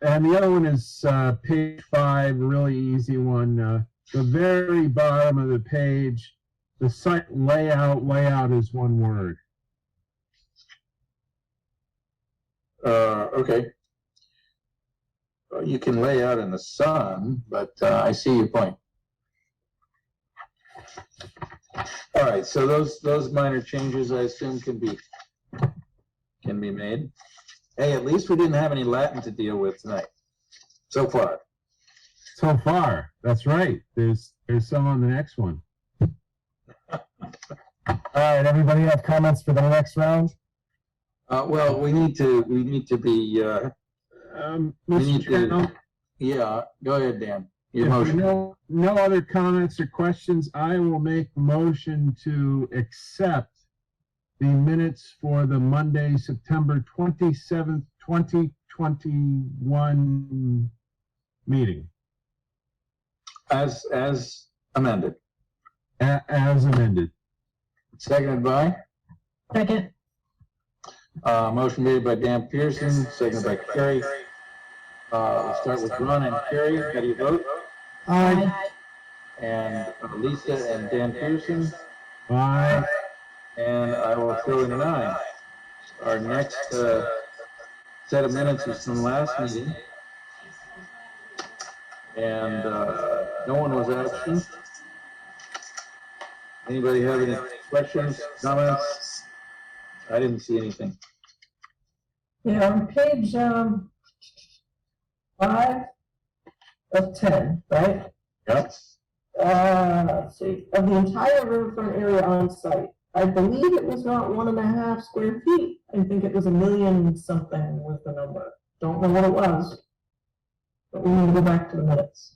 And the other one is page 5, really easy one. The very bottom of the page, the site layout. Layout is one word. Okay. Well, you can lay out in the sun, but I see your point. All right, so those minor changes, I assume, can be made. Hey, at least we didn't have any Latin to deal with tonight, so far. So far, that's right. There's some on the next one. All right, everybody have comments for the next round? Well, we need to be. Mr. Chairman, Yeah, go ahead, Dan. Your if motion. no other comments or questions, I will make a motion to accept the minutes for the Monday, September 27th, 2021 meeting. As amended. As amended. Seconded by? Second. Motion made by Dan Pearson, seconded by Carrie. We'll start with Ron and Carrie. How do you vote? Aye. And Lisa and Dan Pearson. Aye. And I will throw in an aye. Our next set of minutes is from last meeting. And no one was absent. Anybody have any questions, comments? I didn't see anything. Yeah, on page 5 of 10, right? Yep. Let's see, of the entire riverfront area on site, I believe it was not 1.5 square feet. I think it was 1 million something was the number. Don't know what it was, but we need to go back to the minutes.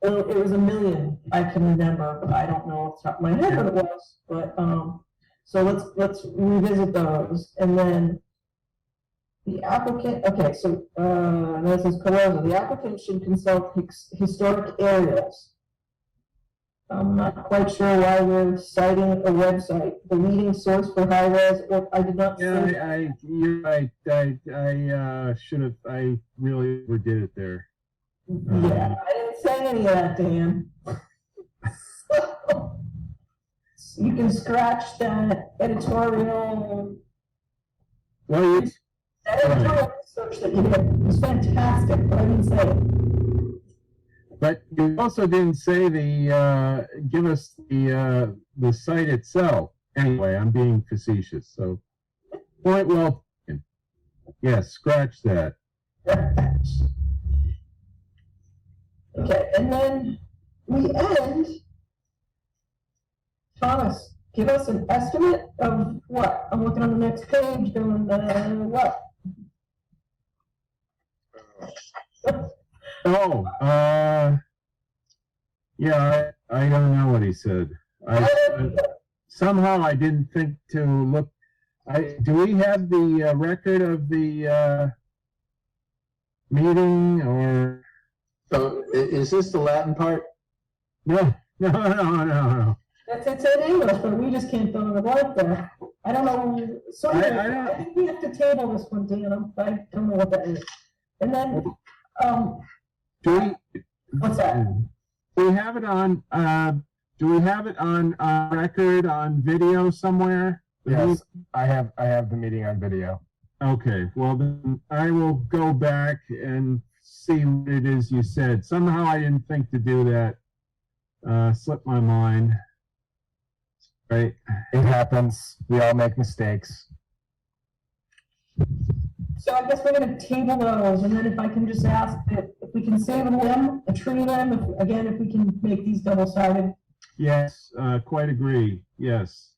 It was 1 million, I can remember, but I don't know off the top of my head what it was. But so let's revisit those, and then the applicant. Okay, so this is Carosa. The applicant should consult historic areas. I'm not quite sure why we're citing a website, the leading source for high-res. Or I did not. Yeah, you're right. I should have. I really overdid it there. Yeah, I didn't say any of that, Dan. So you can scratch that editorial. Well, That editorial research that you did was fantastic, but I didn't say it. but you also didn't say the give us the site itself. Anyway, I'm being facetious. So, point well taken. Yes, scratch that. Okay, and then we end. Thomas, give us an estimate of what? I'm looking on the next page, going, what? Oh, yeah, I don't know what he said. Somehow I didn't think to look. Do we have the record of the meeting or? So is this the Latin part? No. It's in English, but we just can't fill in the blank there. I don't know. So I I think we have to table this one, Dan. I don't know what that is. And then, what's that? Do we have it on? Do we have it on record on video somewhere? Yes, I have the meeting on video. Okay, well then I will go back and see what it is you said. Somehow I didn't think to do that. Slipped my mind. Right. It happens. We all make mistakes. So I guess we're gonna table those, and then if I can just ask that if we can save a limb, a tree limb, if we can make these double-sided. Yes, quite agree. Yes.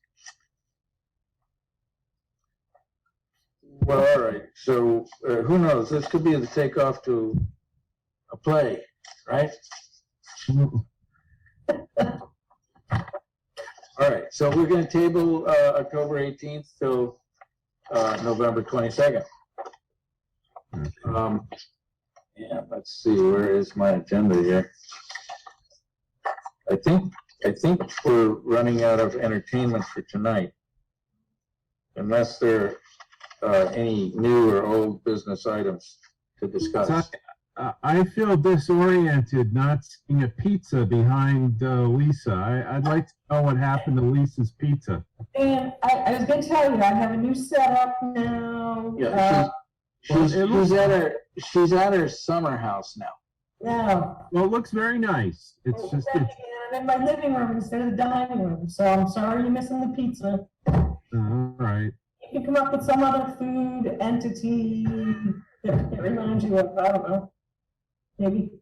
Well, all right, so who knows? This could be the takeoff to a play, right? All right, so we're gonna table October 18th till November 22nd. Yeah, let's see, where is my agenda here? I think we're running out of entertainment for tonight. Unless there are any new or old business items to discuss. I feel disoriented not seeing a pizza behind Lisa. I'd like to know what happened to Lisa's pizza. And I was gonna tell you, I have a new setup now. Yeah, she's at her summer house now. Yeah. Well, it looks very nice. It's just, I'm in my living room instead of the dining room, so I'm sorry you're missing the pizza. all right. You can come up with some other food entity that reminds you of, I don't know, maybe.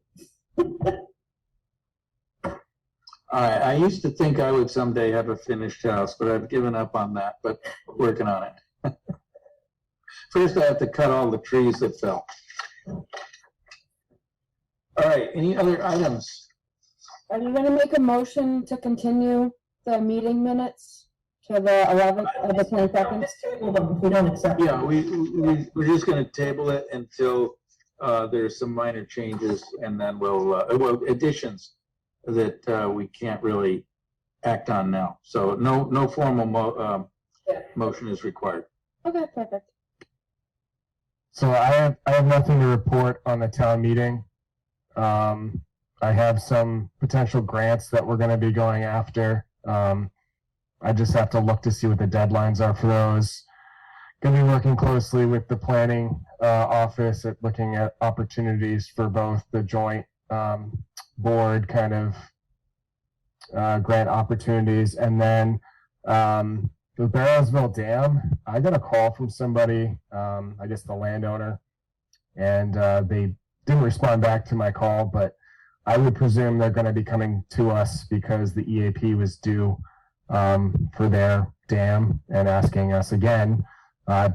I used to think I would someday have a finished house, but I've given up on that, but working on it. First, I have to cut all the trees that fell. All right, any other items? Are you gonna make a motion to continue the meeting minutes to the 11th or the 22nd? Just table them if we don't accept. Yeah, we're just gonna table it until there's some minor changes, and then well, additions that we can't really act on now. So no formal motion is required. Okay, perfect. So I have nothing to report on the town meeting. I have some potential grants that we're going to be going after. I just have to look to see what the deadlines are for those. Going to be working closely with the planning office at looking at opportunities for both the joint board kind of grant opportunities, and then the Barrowsville Dam. I got a call from somebody, I guess the landowner, and they didn't respond back to my call, but I would presume they're going to be coming to us because the EAP was due for their dam and asking us again. I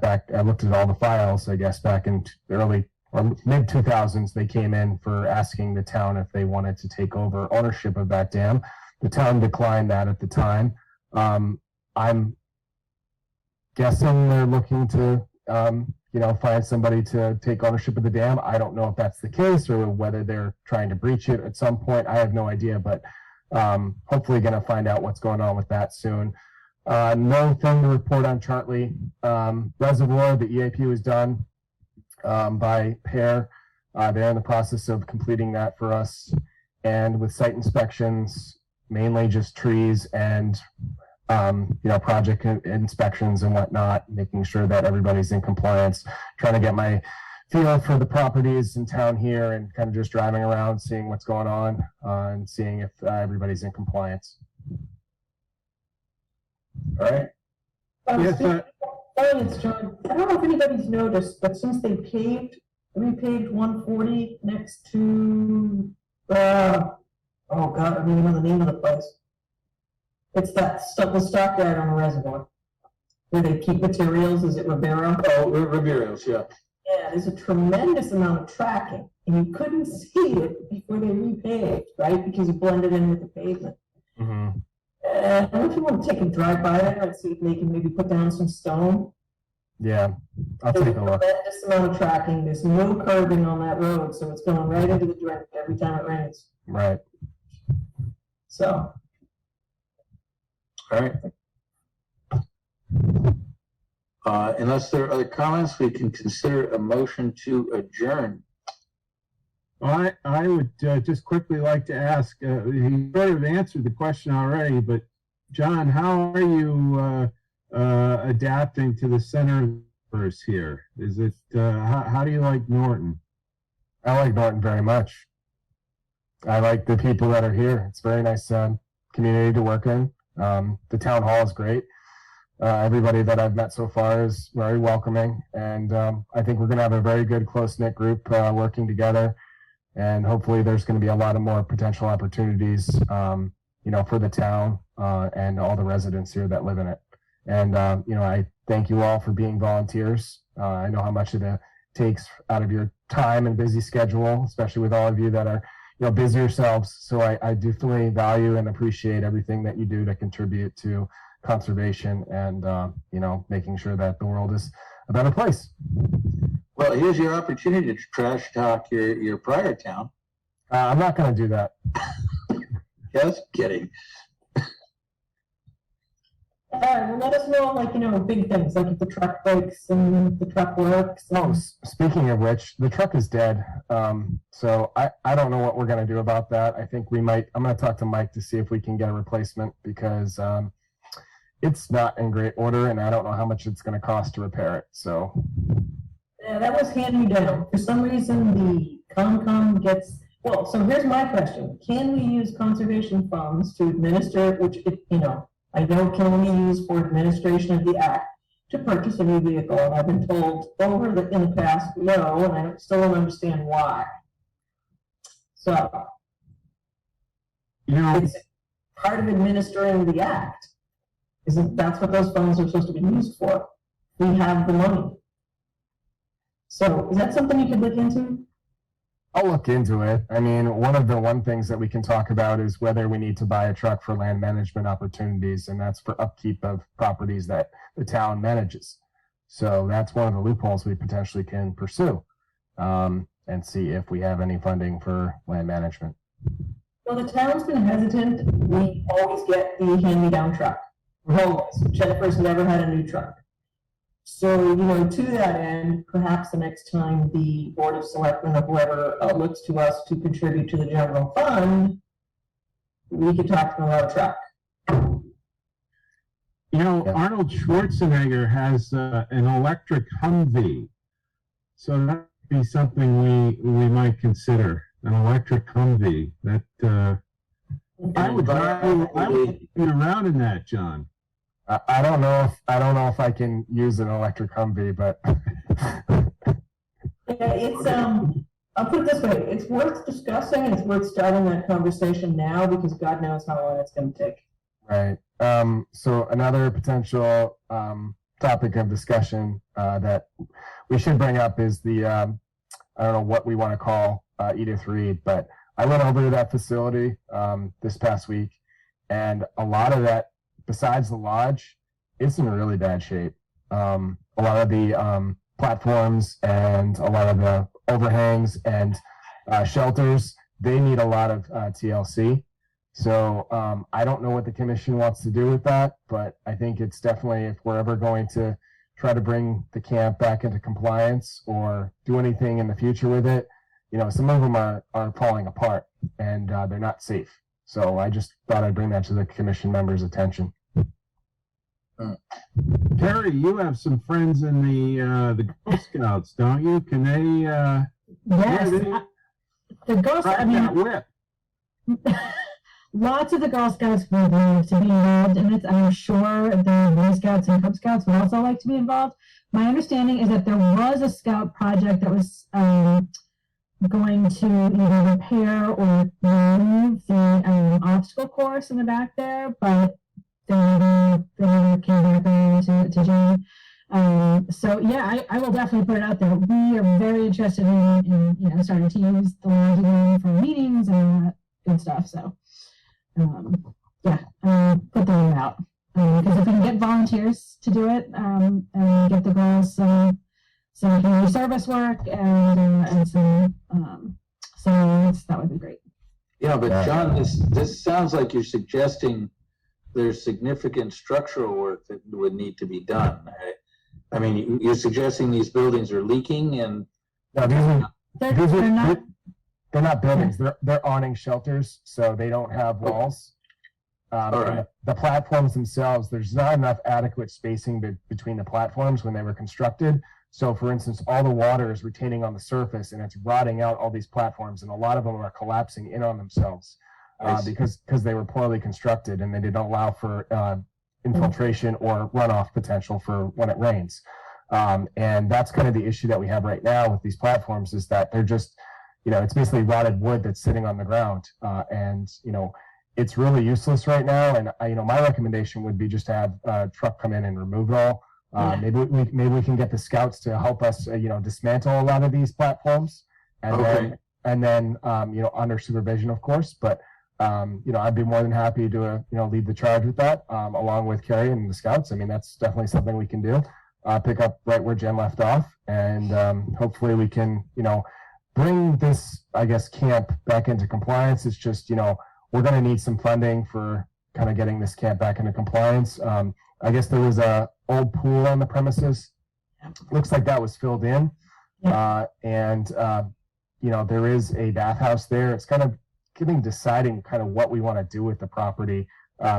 looked at all the files, I guess back in early or mid 2000s, they came in for asking the town if they wanted to take over ownership of that dam. The town declined that at the time. I'm guessing they're looking to, find somebody to take ownership of the dam. I don't know if that's the case or whether they're trying to breach it at some point. I have no idea, but hopefully going to find out what's going on with that soon. Another thing to report on Chartley Reservoir, the EAP was done by Pear. They're in the process of completing that for us. And with site inspections, mainly just trees and project inspections and whatnot, making sure that everybody's in compliance, trying to get my feel for the properties in town here and kind of just driving around, seeing what's going on and seeing if everybody's in compliance. All right. Yes, It's John. I don't know if anybody's noticed, but since they repaved 140 next to, oh God, I don't even know the name of the place. It's that stuff, the stockyard on the reservoir, where they keep materials. Is it Rivero? Oh, Ribero's, yeah. Yeah, there's a tremendous amount of tracking, and you couldn't see it before they repaved, right? Because it blended in with the pavement. Mm-hmm. I don't know if you want to take a drive by there and see if they can maybe put down some stone. Yeah, I'll take a look. There's a tremendous amount of tracking. There's no curbing on that road, so it's going right into the drain every time it rains. Right. So. All right. Unless there are other comments, we can consider a motion to adjourn. Well, I would just quickly like to ask, he sort of answered the question already, but John, how are you adapting to the center verse here? Is it, how do you like Norton? I like Norton very much. I like the people that are here. It's a very nice community to work in. The town hall is great. Everybody that I've met so far is very welcoming, and I think we're going to have a very good close-knit group working together, and hopefully there's going to be a lot of more potential opportunities, for the town and all the residents here that live in it. And I thank you all for being volunteers. I know how much it takes out of your time and busy schedule, especially with all of you that are busy yourselves. So I definitely value and appreciate everything that you do to contribute to conservation and making sure that the world is a better place. Well, here's your opportunity to trash talk your prior town. I'm not going to do that. Just kidding. All right, well, let us know, big things, like if the truck breaks and if the truck works. Oh, speaking of which, the truck is dead. So I don't know what we're going to do about that. I think I'm going to talk to Mike to see if we can get a replacement, because it's not in great order, and I don't know how much it's going to cost to repair it. So yeah, that was hand-me-down. For some reason, the Concom gets, well, so here's my question. Can we use conservation funds to administer, I know can we use for administration of the act to purchase a new vehicle? And I've been told in the past, no, and I still don't understand why. So, it's part of administering the act. That's what those funds are supposed to be used for? We have the money. So, is that something you could look into? I'll look into it. I mean, one of the things that we can talk about is whether we need to buy a truck for land management opportunities, and that's for upkeep of properties that the town manages. So that's one of the loopholes we potentially can pursue, and see if we have any funding for land management. Well, the town's been hesitant. We always get the hand-me-down truck. Always. Jennifer's never had a new truck. So, to that end, perhaps the next time the Board of Selectmen or whoever looks to us to contribute to the general fund, we could talk to them about a truck. Arnold Schwarzenegger has an electric Humvee. So that would be something we might consider, an electric Humvee. That I would get around in that, John. I don't know if I can use an electric Humvee, but it's I'll put it this way: it's worth discussing, and it's worth starting that conversation now, because God knows how long it's going to take. Right. So another potential topic of discussion that we should bring up is the I don't know what we want to call Edith Reed, but I went over to that facility this past week, and a lot of that, besides the lodge, it's in really bad shape. A lot of the platforms and a lot of the overhangs and shelters, they need a lot of TLC. So I don't know what the commission wants to do with that, but I think it's definitely, if we're ever going to try to bring the camp back into compliance or do anything in the future with it, some of them are falling apart and they're not safe. So I just thought I'd bring that to the commission members' attention. Terry, you have some friends in the Girl Scouts, don't you? Can they? Yes, the Girl Scouts. Lots of the Girl Scouts would love to be involved in it. I'm sure the Boy Scouts and Cub Scouts would also like to be involved. My understanding is that there was a scout project that was going to either repair or remove the obstacle course in the back there, but they never came back around to Jane. So yeah, I will definitely put it out there. We are very interested in starting to use the land again for meetings and all that good stuff. So put the word out, because if we can get volunteers to do it and get the girls some community service work and some that would be great. Yeah, but John, this sounds like you're suggesting there's significant structural work that would need to be done. I mean, you're suggesting these buildings are leaking, and no, they're not buildings. They're awning shelters, so they don't have walls. All right. The platforms themselves, there's not enough adequate spacing between the platforms when they were constructed. So, for instance, all the water is retaining on the surface, and it's rotting out all these platforms, and a lot of them are collapsing in on themselves. I see. because they were poorly constructed and they didn't allow for infiltration or runoff potential for when it rains. And that's kind of the issue that we have right now with these platforms, is that they're just, it's basically rotted wood that's sitting on the ground. And it's really useless right now. And my recommendation would be just to have a truck come in and remove it all. Maybe we can get the scouts to help us, dismantle a lot of these platforms, and then under supervision, of course. But I'd be more than happy to lead the charge with that, along with Carrie and the scouts. I mean, that's definitely something we can do. Pick up right where Jen left off, and hopefully we can bring this, I guess, camp back into compliance. It's just we're going to need some funding for kind of getting this camp back into compliance. I guess there was a old pool on the premises. Looks like that was filled in. And there is a bathhouse there. It's kind of deciding kind of what we want to do with the property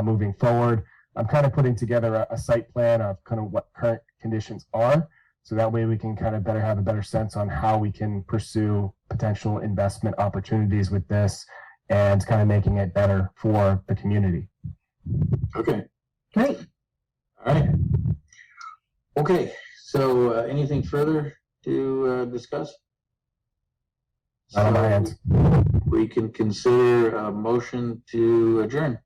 moving forward. I'm kind of putting together a site plan of kind of what current conditions are, so that way we can kind of have a better sense on how we can pursue potential investment opportunities with this and kind of making it better for the community. Okay. Great. All right. Okay, so anything further to discuss? Not on my end. We can consider a motion to adjourn.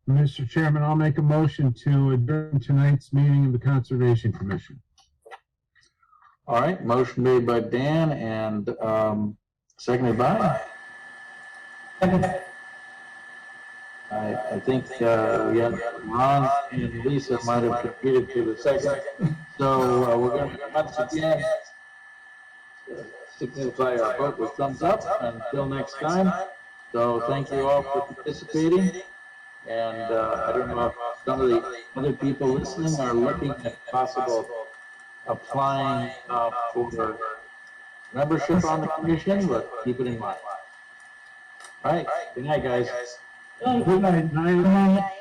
Mr. Chairman, I'll make a motion to adjourn tonight's meeting of the Conservation Commission. All right, motion made by Dan and seconded by? I think Ron and Lisa might have competed to the second. So we're going to once again signify our vote with thumbs up until next time. So thank you all for participating. And I don't know if some of the other people listening are looking at possible applying for membership on the commission, but keep it in mind. All right, good night, guys. Good night.